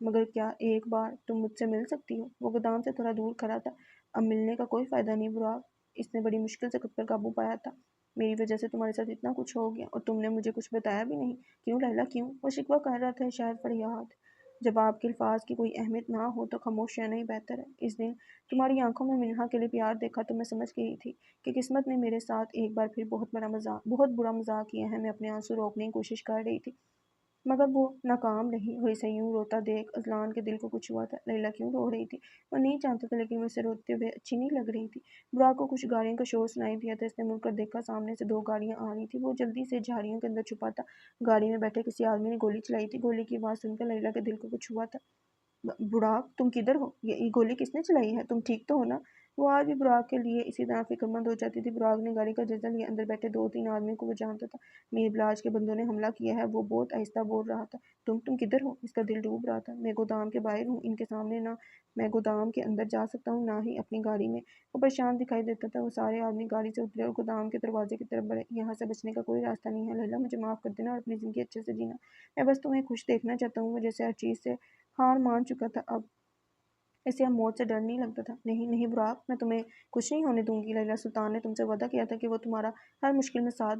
مگر کیا ایک بار تم مجھ سے مل سکتی ہو؟ وہ گودام سے تھوڑا دور کھڑا تھا۔ اب ملنے کا کوئی فائدہ نہیں براق، اس نے بڑی مشکل سے خود پر قابو پایا تھا۔ میری وجہ سے تمہارے ساتھ اتنا کچھ ہو گیا اور تم نے مجھے کچھ بتایا بھی نہیں۔ کیوں لیلا کیوں؟ وہ شکوہ کر رہا تھا، شاید فریاد۔ جب آپ کے الفاظ کی کوئی اہمیت نہ ہو تو خاموش رہنا ہی بہتر ہے۔ اس دن تمہاری آنکھوں میں منہا کے لیے پیار دیکھا تو میں سمجھ گئی تھی کہ قسمت نے میرے ساتھ ایک بار پھر بہت برا مذاق کیا ہے۔ میں اپنے آنسو روکنے کی کوشش کر رہی تھی مگر وہ ناکام رہی۔ وہ اسے یوں روتا دیکھ اذلان کے دل کو کچھ ہوا تھا۔ لیلا کیوں رو رہی تھی وہ نہیں جانتا تھا، لیکن وہ اسے روتے ہوئے اچھی نہیں لگ رہی تھی۔ براق کو کچھ گاڑیوں کا شور سنائی دیا تھا۔ اس نے مڑ کر دیکھا، سامنے سے 2 گاڑیاں آ رہی تھی۔ وہ جلدی سے جھاڑیوں کے اندر چھپا تھا۔ گاڑی میں بیٹھے کسی آدمی نے گولی چلائی تھی۔ گولی کی آواز سن کر لیلا کے دل کو کچھ ہوا تھا۔ براق تم کدھر ہو؟ یہ گولی کس نے چلائی ہے؟ تم ٹھیک تو ہو نا؟ وہ آج بھی براق کے لیے اسی طرح فکر مند ہو جاتی تھی۔ براق نے گاڑی کا جائزہ لیا۔ اندر بیٹھے 2-3 آدمیوں کو وہ جانتا تھا۔ میر بلاج کے بندوں نے حملہ کیا ہے، وہ بہت آہستہ بول رہا تھا۔ تم کدھر ہو؟ اس کا دل ڈوب رہا تھا۔ میں گودام کے باہر ہوں، ان کے سامنے نہ میں گودام کے اندر جا سکتا ہوں نہ ہی اپنی گاڑی میں۔ وہ پریشان دکھائی دیتا تھا۔ وہ سارے آدمی گاڑی سے اترے اور گودام کے دروازے کی طرف بڑھے۔ یہاں سے بچنے کا کوئی راستہ نہیں ہے لیلا، مجھے معاف کر دینا اور اپنی زندگی اچھے سے جینا۔ میں بس تمہیں خوش دیکھنا چاہتا ہوں۔ وہ جیسے ہر چیز سے ہار مان چکا تھا، اب اسے اب موت سے ڈر نہیں لگتا تھا۔ نہیں نہیں براق، میں تمہیں کچھ نہیں ہونے دوں گی۔ لیلا سلطان نے تم سے وعدہ کیا تھا کہ وہ تمہارا ہر مشکل میں ساتھ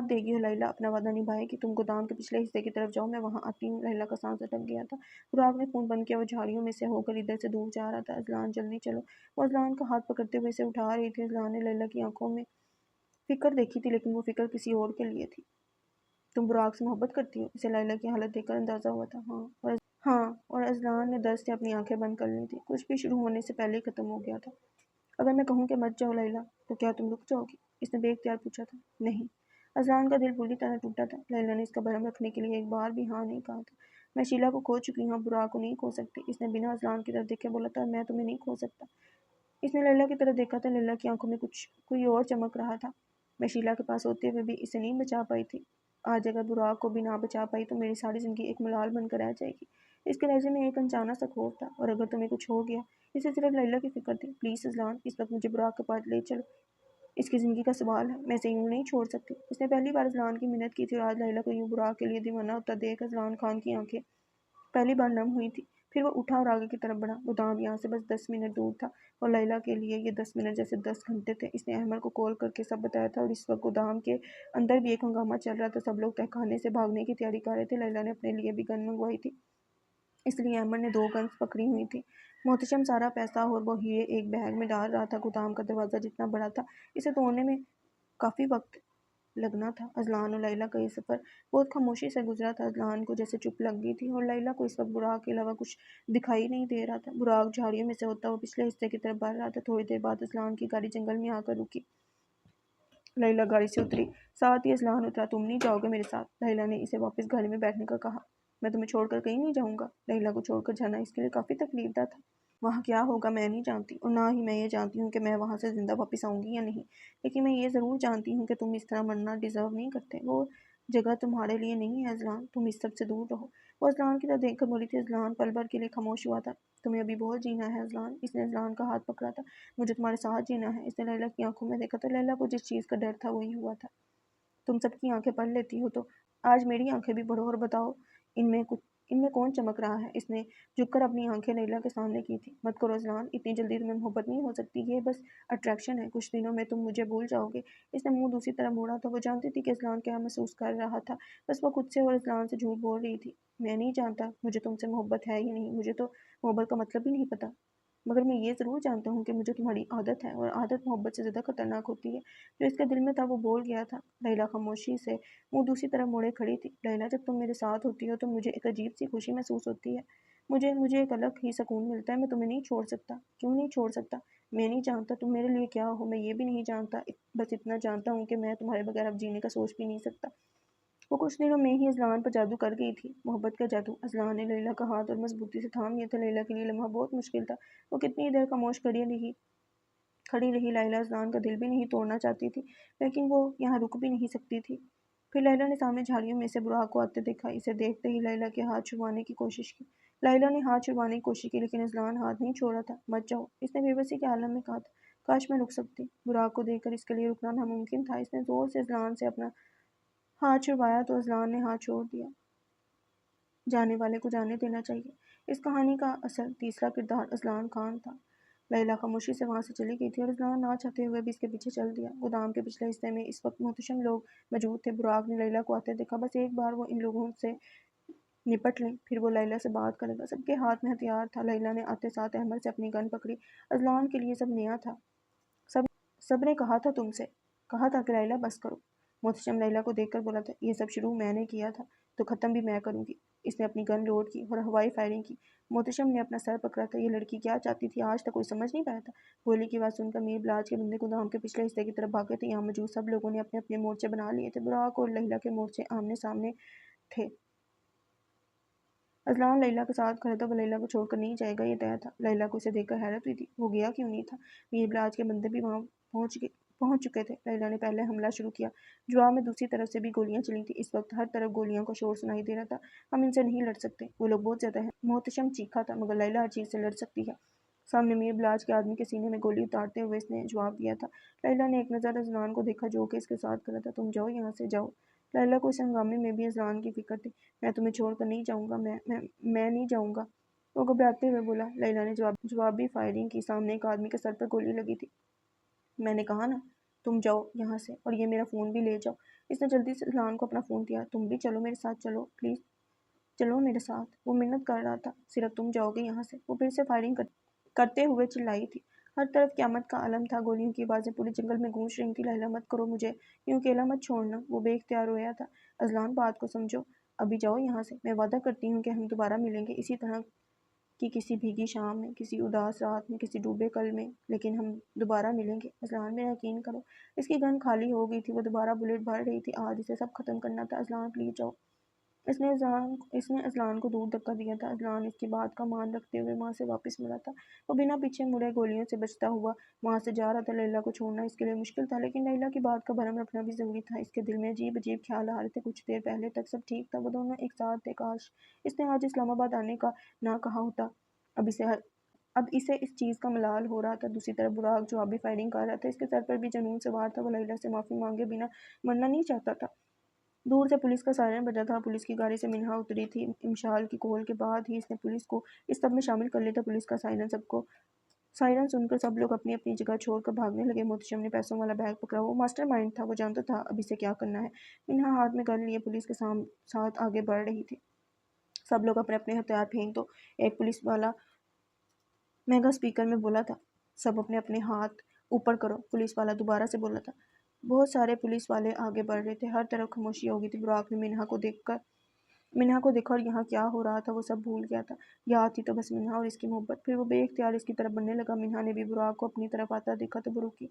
دے گی اور لیلا اپنا وعدہ نبھائے گی۔ تم گودام کے پچھلے حصے کی طرف جاؤ، میں وہاں آتی ہوں۔ لیلا کا سانس اٹک گیا تھا۔ براق نے فون بند کیا۔ وہ جھاڑیوں میں سے ہو کر ادھر سے دور جا رہا تھا۔ اذلان جلدی چلو۔ وہ اذلان کا ہاتھ پکڑتے ہوئے اسے اٹھا رہی تھی۔ اذلان نے لیلا کی آنکھوں میں فکر دیکھی تھی، لیکن وہ فکر کسی اور کے لیے تھی۔ تم براق سے محبت کرتی ہو؟ اسے لیلا کی حالت دیکھ کر اندازہ ہوا تھا۔ ہاں، اور اذلان نے درد سے اپنی آنکھیں بند کر لی تھی۔ کچھ بھی شروع ہونے سے پہلے ہی ختم ہو گیا تھا۔ اگر میں کہوں کہ مت جاؤ لیلا، تو کیا تم رک جاؤ گی؟ اس نے بے اختیار پوچھا تھا۔ نہیں۔ اذلان کا دل بری طرح ٹوٹا تھا۔ لیلا نے اس کا بھرم رکھنے کے لیے ایک بار بھی ہاں نہیں کہا تھا۔ میں شیلا کو کھو چکی ہوں، براق کو نہیں کھو سکتی۔ اس نے بنا اذلان کی طرف دیکھے بولا تھا، میں تمہیں نہیں کھو سکتا۔ اس نے لیلا کی طرف دیکھا تھا۔ لیلا کی آنکھوں میں کوئی اور چمک رہا تھا۔ میں شیلا کے پاس ہوتے ہوئے بھی اسے نہیں بچا پائی تھی۔ آج اگر براق کو بھی نہ بچا پائی تو میری ساری زندگی ایک ملال بن کر رہ جائے گی۔ اس کے لہجے میں ایک انجانا سا خوف تھا۔ اور اگر تمہیں کچھ ہو گیا؟ اسے صرف لیلا کی فکر تھی۔ پلیز اذلان، اس وقت مجھے براق کے پاس لے چلو، اس کی زندگی کا سوال ہے، میں اسے یوں نہیں چھوڑ سکتی۔ اس نے پہلی بار اذلان کی منت کی تھی اور آج لیلا کو یوں براق کے لیے دیوانہ ہوتا دیکھ اذلان خان کی آنکھیں پہلی بار نم ہوئی تھی۔ پھر وہ اٹھا اور آگے کی طرف بڑھا۔ گودام یہاں سے بس 10 منٹ دور تھا اور لیلا کے لیے یہ 10 منٹ جیسے 10 گھنٹے تھے۔ اس نے احمد کو کال کر کے سب بتایا تھا اور اس وقت گودام کے اندر بھی ایک ہنگامہ چل رہا تھا۔ سب لوگ تہخانے سے بھاگنے کی تیاری کر رہے تھے۔ لیلا نے اپنے لیے بھی گن منگوائی تھی، اس لیے احمد نے 2 گنز پکڑی ہوئی تھی۔ محتشم سارا پیسہ اور وہ ہیرے ایک بیگ میں ڈال رہا تھا۔ گودام کا دروازہ جتنا بڑا تھا، اسے توڑنے میں کافی وقت لگنا تھا۔ اذلان اور لیلا کا یہ سفر بہت خاموشی سے گزرا تھا۔ اذلان کو جیسے چپ لگ گئی تھی اور لیلا کو اس وقت براق کے علاوہ کچھ دکھائی نہیں دے رہا تھا۔ براق جھاڑیوں میں سے ہوتا ہوا پچھلے حصے کی طرف بڑھ رہا تھا۔ تھوڑی دیر بعد اذلان کی گاڑی جنگل میں آ کر رکی۔ لیلا گاڑی سے اتری، ساتھ ہی اذلان اترا۔ تم نہیں جاؤ گے میرے ساتھ؟ لیلا نے اسے واپس گاڑی میں بیٹھنے کا کہا۔ میں تمہیں چھوڑ کر کہیں نہیں جاؤں گا۔ لیلا کو چھوڑ کر جانا اس کے لیے کافی تکلیف دہ تھا۔ وہاں کیا ہوگا میں نہیں جانتی، اور نہ ہی میں یہ جانتی ہوں کہ میں وہاں سے زندہ واپس آؤں گی یا نہیں، لیکن میں یہ ضرور جانتی ہوں کہ تم اس طرح مرنا ڈیزرو نہیں کرتے۔ وہ جگہ تمہارے لیے نہیں ہے اذلان، تم اس سب سے دور رہو۔ وہ اذلان کی طرف دیکھ کر بولی تھی۔ اذلان پل بھر کے لیے خاموش ہوا تھا۔ تمہیں ابھی بہت جینا ہے اذلان۔ اس نے اذلان کا ہاتھ پکڑا تھا۔ مجھے تمہارے ساتھ جینا ہے۔ اس نے لیلا کی آنکھوں میں دیکھا تھا۔ لیلا کو جس چیز کا ڈر تھا وہی ہوا تھا۔ تم سب کی آنکھیں پڑھ لیتی ہو تو آج میری آنکھیں بھی پڑھو اور بتاؤ ان میں کون چمک رہا ہے؟ اس نے جھک کر اپنی آنکھیں لیلا کے سامنے کی تھی۔ مت کرو اذلان، اتنی جلدی تمہیں محبت نہیں ہو سکتی، یہ بس اٹریکشن ہے، کچھ دنوں میں تم مجھے بھول جاؤ گے۔ اس نے منہ دوسری طرف موڑا تھا۔ وہ جانتی تھی کہ اذلان کیا محسوس کر رہا تھا، بس وہ خود سے اور اذلان سے جھوٹ بول رہی تھی۔ میں نہیں جانتا مجھے تم سے محبت ہے یا نہیں، مجھے تو محبت کا مطلب بھی نہیں پتا، مگر میں یہ ضرور جانتا ہوں کہ مجھے تمہاری عادت ہے، اور عادت محبت سے زیادہ خطرناک ہوتی ہے۔ جو اس کے دل میں تھا وہ بول گیا تھا۔ لیلا خاموشی سے منہ دوسری طرف موڑے کھڑی تھی۔ لیلا، جب تم میرے ساتھ ہوتی ہو تو مجھے ایک عجیب سی خوشی محسوس ہوتی ہے، مجھے ایک الگ ہی سکون ملتا ہے۔ میں تمہیں نہیں چھوڑ سکتا۔ کیوں نہیں چھوڑ سکتا؟ میں نہیں جانتا تم میرے لیے کیا ہو، میں یہ بھی نہیں جانتا، بس اتنا جانتا ہوں کہ میں تمہارے بغیر اب جینے کا سوچ بھی نہیں سکتا۔ وہ کچھ دنوں میں ہی اذلان پر جادو کر گئی تھی، محبت کا جادو۔ اذلان نے لیلا کا ہاتھ اور مضبوطی سے تھام لیا تھا۔ لیلا کے لیے لمحہ بہت مشکل تھا۔ وہ کتنی دیر خاموش کھڑی رہی۔ لیلا اذلان کا دل بھی نہیں توڑنا چاہتی تھی، لیکن وہ یہاں رک بھی نہیں سکتی تھی۔ پھر لیلا نے سامنے جھاڑیوں میں سے براق کو آتے دیکھا۔ اسے دیکھتے ہی لیلا کے ہاتھ چھڑوانے کی کوشش کی۔ لیلا نے ہاتھ چھڑوانے کی کوشش کی، لیکن اذلان ہاتھ نہیں چھوڑ رہا تھا۔ مت جاؤ، اس نے بے بسی کے عالم میں کہا تھا۔ کاش میں رک سکتی۔ براق کو دیکھ کر اس کے لیے رکنا ناممکن تھا۔ اس نے زور سے اذلان سے اپنا ہاتھ چھڑوایا تو اذلان نے ہاتھ چھوڑ دیا۔ جانے والے کو جانے دینا چاہیے۔ اس کہانی کا اصل تیسرا کردار اذلان خان تھا۔ لیلا خاموشی سے وہاں سے چلی گئی تھی اور اذلان نہ چاہتے ہوئے بھی اس کے پیچھے چل دیا۔ گودام کے پچھلے حصے میں اس وقت محتشم لوگ موجود تھے۔ براق نے لیلا کو آتے دیکھا۔ بس ایک بار وہ ان لوگوں سے نپٹ لیں، پھر وہ لیلا سے بات کرے گا۔ سب کے ہاتھ میں ہتھیار تھا۔ لیلا نے آتے ساتھ احمد سے اپنی گن پکڑی۔ اذلان کے لیے سب نیا تھا۔ سب نے کہا تھا تم سے، کہا تھا کہ لیلا بس کرو۔ محتشم لیلا کو دیکھ کر بولا تھا، یہ سب شروع میں نے کیا تھا تو ختم بھی میں کروں گی۔ اس نے اپنی گن لوڈ کی اور ہوائی فائرنگ کی۔ محتشم نے اپنا سر پکڑا تھا۔ یہ لڑکی کیا چاہتی تھی آج تک کوئی سمجھ نہیں پایا تھا۔ گولی کی آواز سن کر میر بلاج کے بندے گودام کے پچھلے حصے کی طرف بھاگے تھے۔ یہاں موجود سب لوگوں نے اپنے اپنے مورچے بنا لیے تھے۔ براق اور لیلا کے مورچے آمنے سامنے تھے۔ اذلان لیلا کے ساتھ کھڑا تھا۔ وہ لیلا کو چھوڑ کر نہیں جائے گا، یہ طے تھا۔ لیلا کو اسے دیکھ کر حیرت ہوئی تھی، وہ گیا کیوں نہیں تھا؟ میر بلاج کے بندے بھی وہاں پہنچ چکے تھے۔ لیلا نے پہلے حملہ شروع کیا۔ جواب میں دوسری طرف سے بھی گولیاں چلی تھیں۔ اس وقت ہر طرف گولیوں کا شور سنائی دے رہا تھا۔ ہم ان سے نہیں لڑ سکتے، وہ لوگ بہت زیادہ ہیں۔ محتشم چیخا تھا، مگر لیلا ہر چیز سے لڑ سکتی ہے۔ سامنے میر بلاج کے آدمی کے سینے میں گولی اتارتے ہوئے اس نے جواب دیا تھا۔ لیلا نے ایک نظر اذلان کو دیکھا جو کہ اس کے ساتھ کھڑا تھا۔ تم جاؤ یہاں سے، جاؤ۔ لیلا کو اس ہنگامے میں بھی اذلان کی فکر تھی۔ میں تمہیں چھوڑ کر نہیں جاؤں گا، میں نہیں جاؤں گا، وہ گھبراتے ہوئے بولا۔ لیلا نے جوابی فائرنگ کی۔ سامنے ایک آدمی کے سر پر گولی لگی تھی۔ میں نے کہا نا تم جاؤ یہاں سے، اور یہ میرا فون بھی لے جاؤ۔ اس نے جلدی سے اذلان کو اپنا فون دیا۔ تم بھی چلو میرے ساتھ، چلو پلیز، چلو میرے ساتھ، وہ منت کر رہا تھا، صرف تم جاؤ گے یہاں سے۔ وہ پھر سے فائرنگ کرتے ہوئے چلائی تھی۔ ہر طرف قیامت کا عالم تھا۔ گولیوں کی آوازیں پورے جنگل میں گونج رہی تھی۔ لیلا مت کرو مجھے یوں اکیلا، مت چھوڑنا، وہ بے اختیار رویا تھا۔ اذلان بات کو سمجھو، ابھی جاؤ یہاں سے، میں وعدہ کرتی ہوں کہ ہم دوبارہ ملیں گے اسی طرح کی کسی بھیگی شام میں، کسی اداس رات میں، کسی ڈوبے کل میں، لیکن ہم دوبارہ ملیں گے۔ اذلان میرا یقین کرو۔ اس کی گن خالی ہو گئی تھی، وہ دوبارہ بلیٹ بھر رہی تھی۔ آج اسے سب ختم کرنا تھا۔ اذلان پلیز جاؤ۔ اس نے اذلان کو دور دھکا دیا تھا۔ اذلان اس کی بات کا مان رکھتے ہوئے وہاں سے واپس مڑا تھا۔ وہ بنا پیچھے مڑے گولیوں سے بچتا ہوا وہاں سے جا رہا تھا۔ لیلا کو چھوڑنا اس کے لیے مشکل تھا، لیکن لیلا کی بات کا بھرم رکھنا بھی ضروری تھا۔ اس کے دل میں عجیب عجیب خیال آ رہے تھے۔ کچھ دیر پہلے تک سب ٹھیک تھا، وہ دونوں ایک ساتھ تھے۔ کاش اس نے آج اسلام آباد آنے کا نہ کہا ہوتا۔ اب اسے اس چیز کا ملال ہو رہا تھا۔ دوسری طرف براق جوابی فائرنگ کر رہا تھا۔ اس کے سر پر بھی جنون سوار تھا۔ وہ لیلا سے معافی مانگے بنا مرنا نہیں چاہتا تھا۔ دور سے پولیس کا سائرن بجا تھا۔ پولیس کی گاڑی سے منہا اتری تھی۔ امشال کی کال کے بعد ہی اس نے پولیس کو اس سب میں شامل کر لیا تھا۔ پولیس کا سائرن سن کر سب لوگ اپنی اپنی جگہ چھوڑ کر بھاگنے لگے۔ محتشم نے پیسوں والا بیگ پکڑا۔ وہ ماسٹر مائنڈ تھا، وہ جانتا تھا اب اسے کیا کرنا ہے۔ منہا ہاتھ میں گن لیے پولیس کے ساتھ آگے بڑھ رہی تھی۔ سب لوگ اپنے اپنے ہتھیار پھینک دو، ایک پولیس والا میگا اسپیکر میں بولا تھا۔ سب اپنے اپنے ہاتھ اوپر کرو، پولیس والا دوبارہ سے بولا تھا۔ بہت سارے پولیس والے آگے بڑھ رہے تھے۔ ہر طرف خاموشی ہو گئی تھی۔ براق نے منہا کو دیکھا اور یہاں کیا ہو رہا تھا وہ سب بھول گیا تھا۔ یاد تھی تو بس منہا اور اس کی محبت۔ پھر وہ بے اختیار اس کی طرف بڑھنے لگا۔ منہا نے بھی براق کو اپنی طرف آتا دیکھا تو وہ رکی۔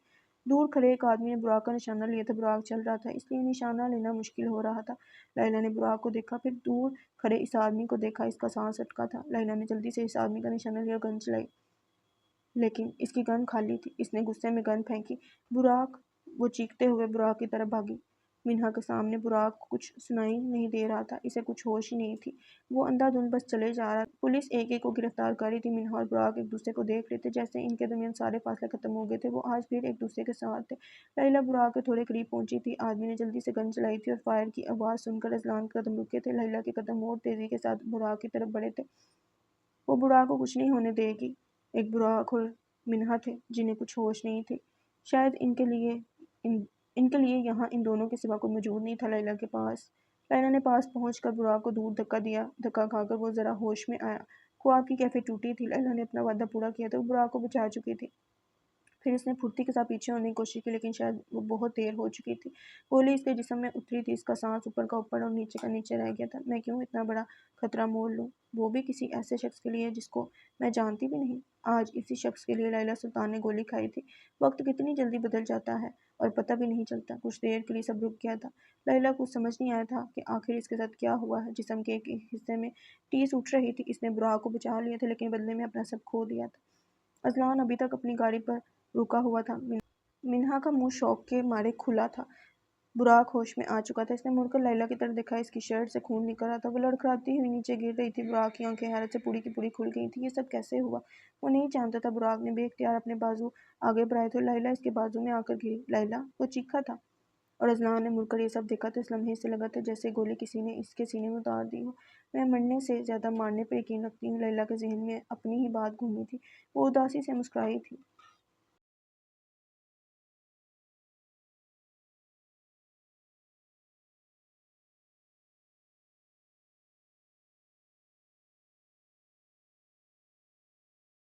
دور کھڑے ایک آدمی نے براق کا نشانہ لیا تھا۔ براق چل رہا تھا، اس لیے نشانہ لینا مشکل ہو رہا تھا۔ لیلا نے براق کو دیکھا، پھر دور کھڑے اس آدمی کو دیکھا۔ اس کا سانس اٹکا تھا۔ لیلا نے جلدی سے اس آدمی کا نشانہ لیا اور گن چلائی، لیکن اس کی گن خالی تھی۔ اس نے غصے میں گن پھینکی۔ براق، وہ چیختے ہوئے براق کی طرف بھاگی۔ منہا کے سامنے براق کو کچھ سنائی نہیں دے رہا تھا، اسے کچھ ہوش ہی نہیں تھی۔ وہ اندھا دھند بس چلے جا رہا تھا۔ پولیس ایک ایک کو گرفتار کر رہی تھی۔ منہا اور براق ایک دوسرے کو دیکھ رہے تھے، جیسے ان کے درمیان سارے فاصلے ختم ہو گئے تھے۔ وہ آج پھر ایک دوسرے کے ساتھ تھے۔ لیلا براق کے تھوڑے قریب پہنچی تھی۔ آدمی نے جلدی سے گن چلائی تھی اور فائر کی آواز سن کر اذلان کے قدم رکے تھے۔ لیلا کے قدم اور تیزی کے ساتھ براق کی طرف بڑھے تھے۔ وہ براق کو کچھ نہیں ہونے دے گی۔ ایک براق اور منہا تھے جنہیں کچھ ہوش نہیں تھی۔ شاید ان کے لیے یہاں ان دونوں کے سوا کوئی موجود نہیں تھا۔ لیلا نے پاس پہنچ کر براق کو دور دھکا دیا۔ دھکا کھا کر وہ ذرا ہوش میں آیا۔ خواب کی کیفیت ٹوٹی تھی۔ لیلا نے اپنا وعدہ پورا کیا تھا، وہ براق کو بچا چکی تھی۔ پھر اس نے پھرتی کے ساتھ پیچھے ہونے کی کوشش کی، لیکن شاید وہ بہت دیر ہو چکی تھی۔ گولی اس کے جسم میں اتری تھی۔ اس کا سانس اوپر کا اوپر اور نیچے کا نیچے رہ گیا تھا۔ میں کیوں اتنا بڑا خطرہ مول لوں، وہ بھی کسی ایسے شخص کے لیے جس کو میں جانتی بھی نہیں۔ آج اسی شخص کے لیے لیلا سلطان نے گولی کھائی تھی۔ وقت کتنی جلدی بدل جاتا ہے اور پتہ بھی نہیں چلتا۔ کچھ دیر کے لیے سب رک گیا تھا۔ لیلا کو سمجھ نہیں آیا تھا کہ آخر اس کے ساتھ کیا ہوا ہے۔ جسم کے ایک حصے میں ٹیس اٹھ رہی تھی۔ اس نے براق کو بچا لیا تھا، لیکن بدلے میں اپنا سب کھو دیا تھا۔ اذلان ابھی تک اپنی گاڑی پر رکا ہوا تھا۔ منہا کا منہ شوق کے مارے کھلا تھا۔ براق ہوش میں آ چکا تھا۔ اس نے مڑ کر لیلا کی طرف دیکھا۔ اس کی شرٹ سے خون نکل رہا تھا۔ وہ لڑکھڑاتی ہوئی نیچے گر رہی تھی۔ براق کی آنکھیں حیرت سے پوری کی پوری کھل گئی تھیں۔ یہ سب کیسے ہوا؟ وہ نہیں جانتا تھا۔ براق نے بے اختیار اپنے بازو آگے بڑھائے تھے اور لیلا اس کے بازو میں آ کر گری۔ لیلا، وہ چیخا تھا اور ازلاں نے مڑ کر یہ سب دیکھا تو اس لمحے سے لگا تھا جیسے گولی کسی نے اس کے سینے میں اتار دی ہو۔ میں مرنے سے زیادہ مارنے پر یقین رکھتی ہوں۔ لیلی کے ذہن میں اپنی ہی بات گھومی تھی۔ وہ اداسی سے مسکرائی تھی۔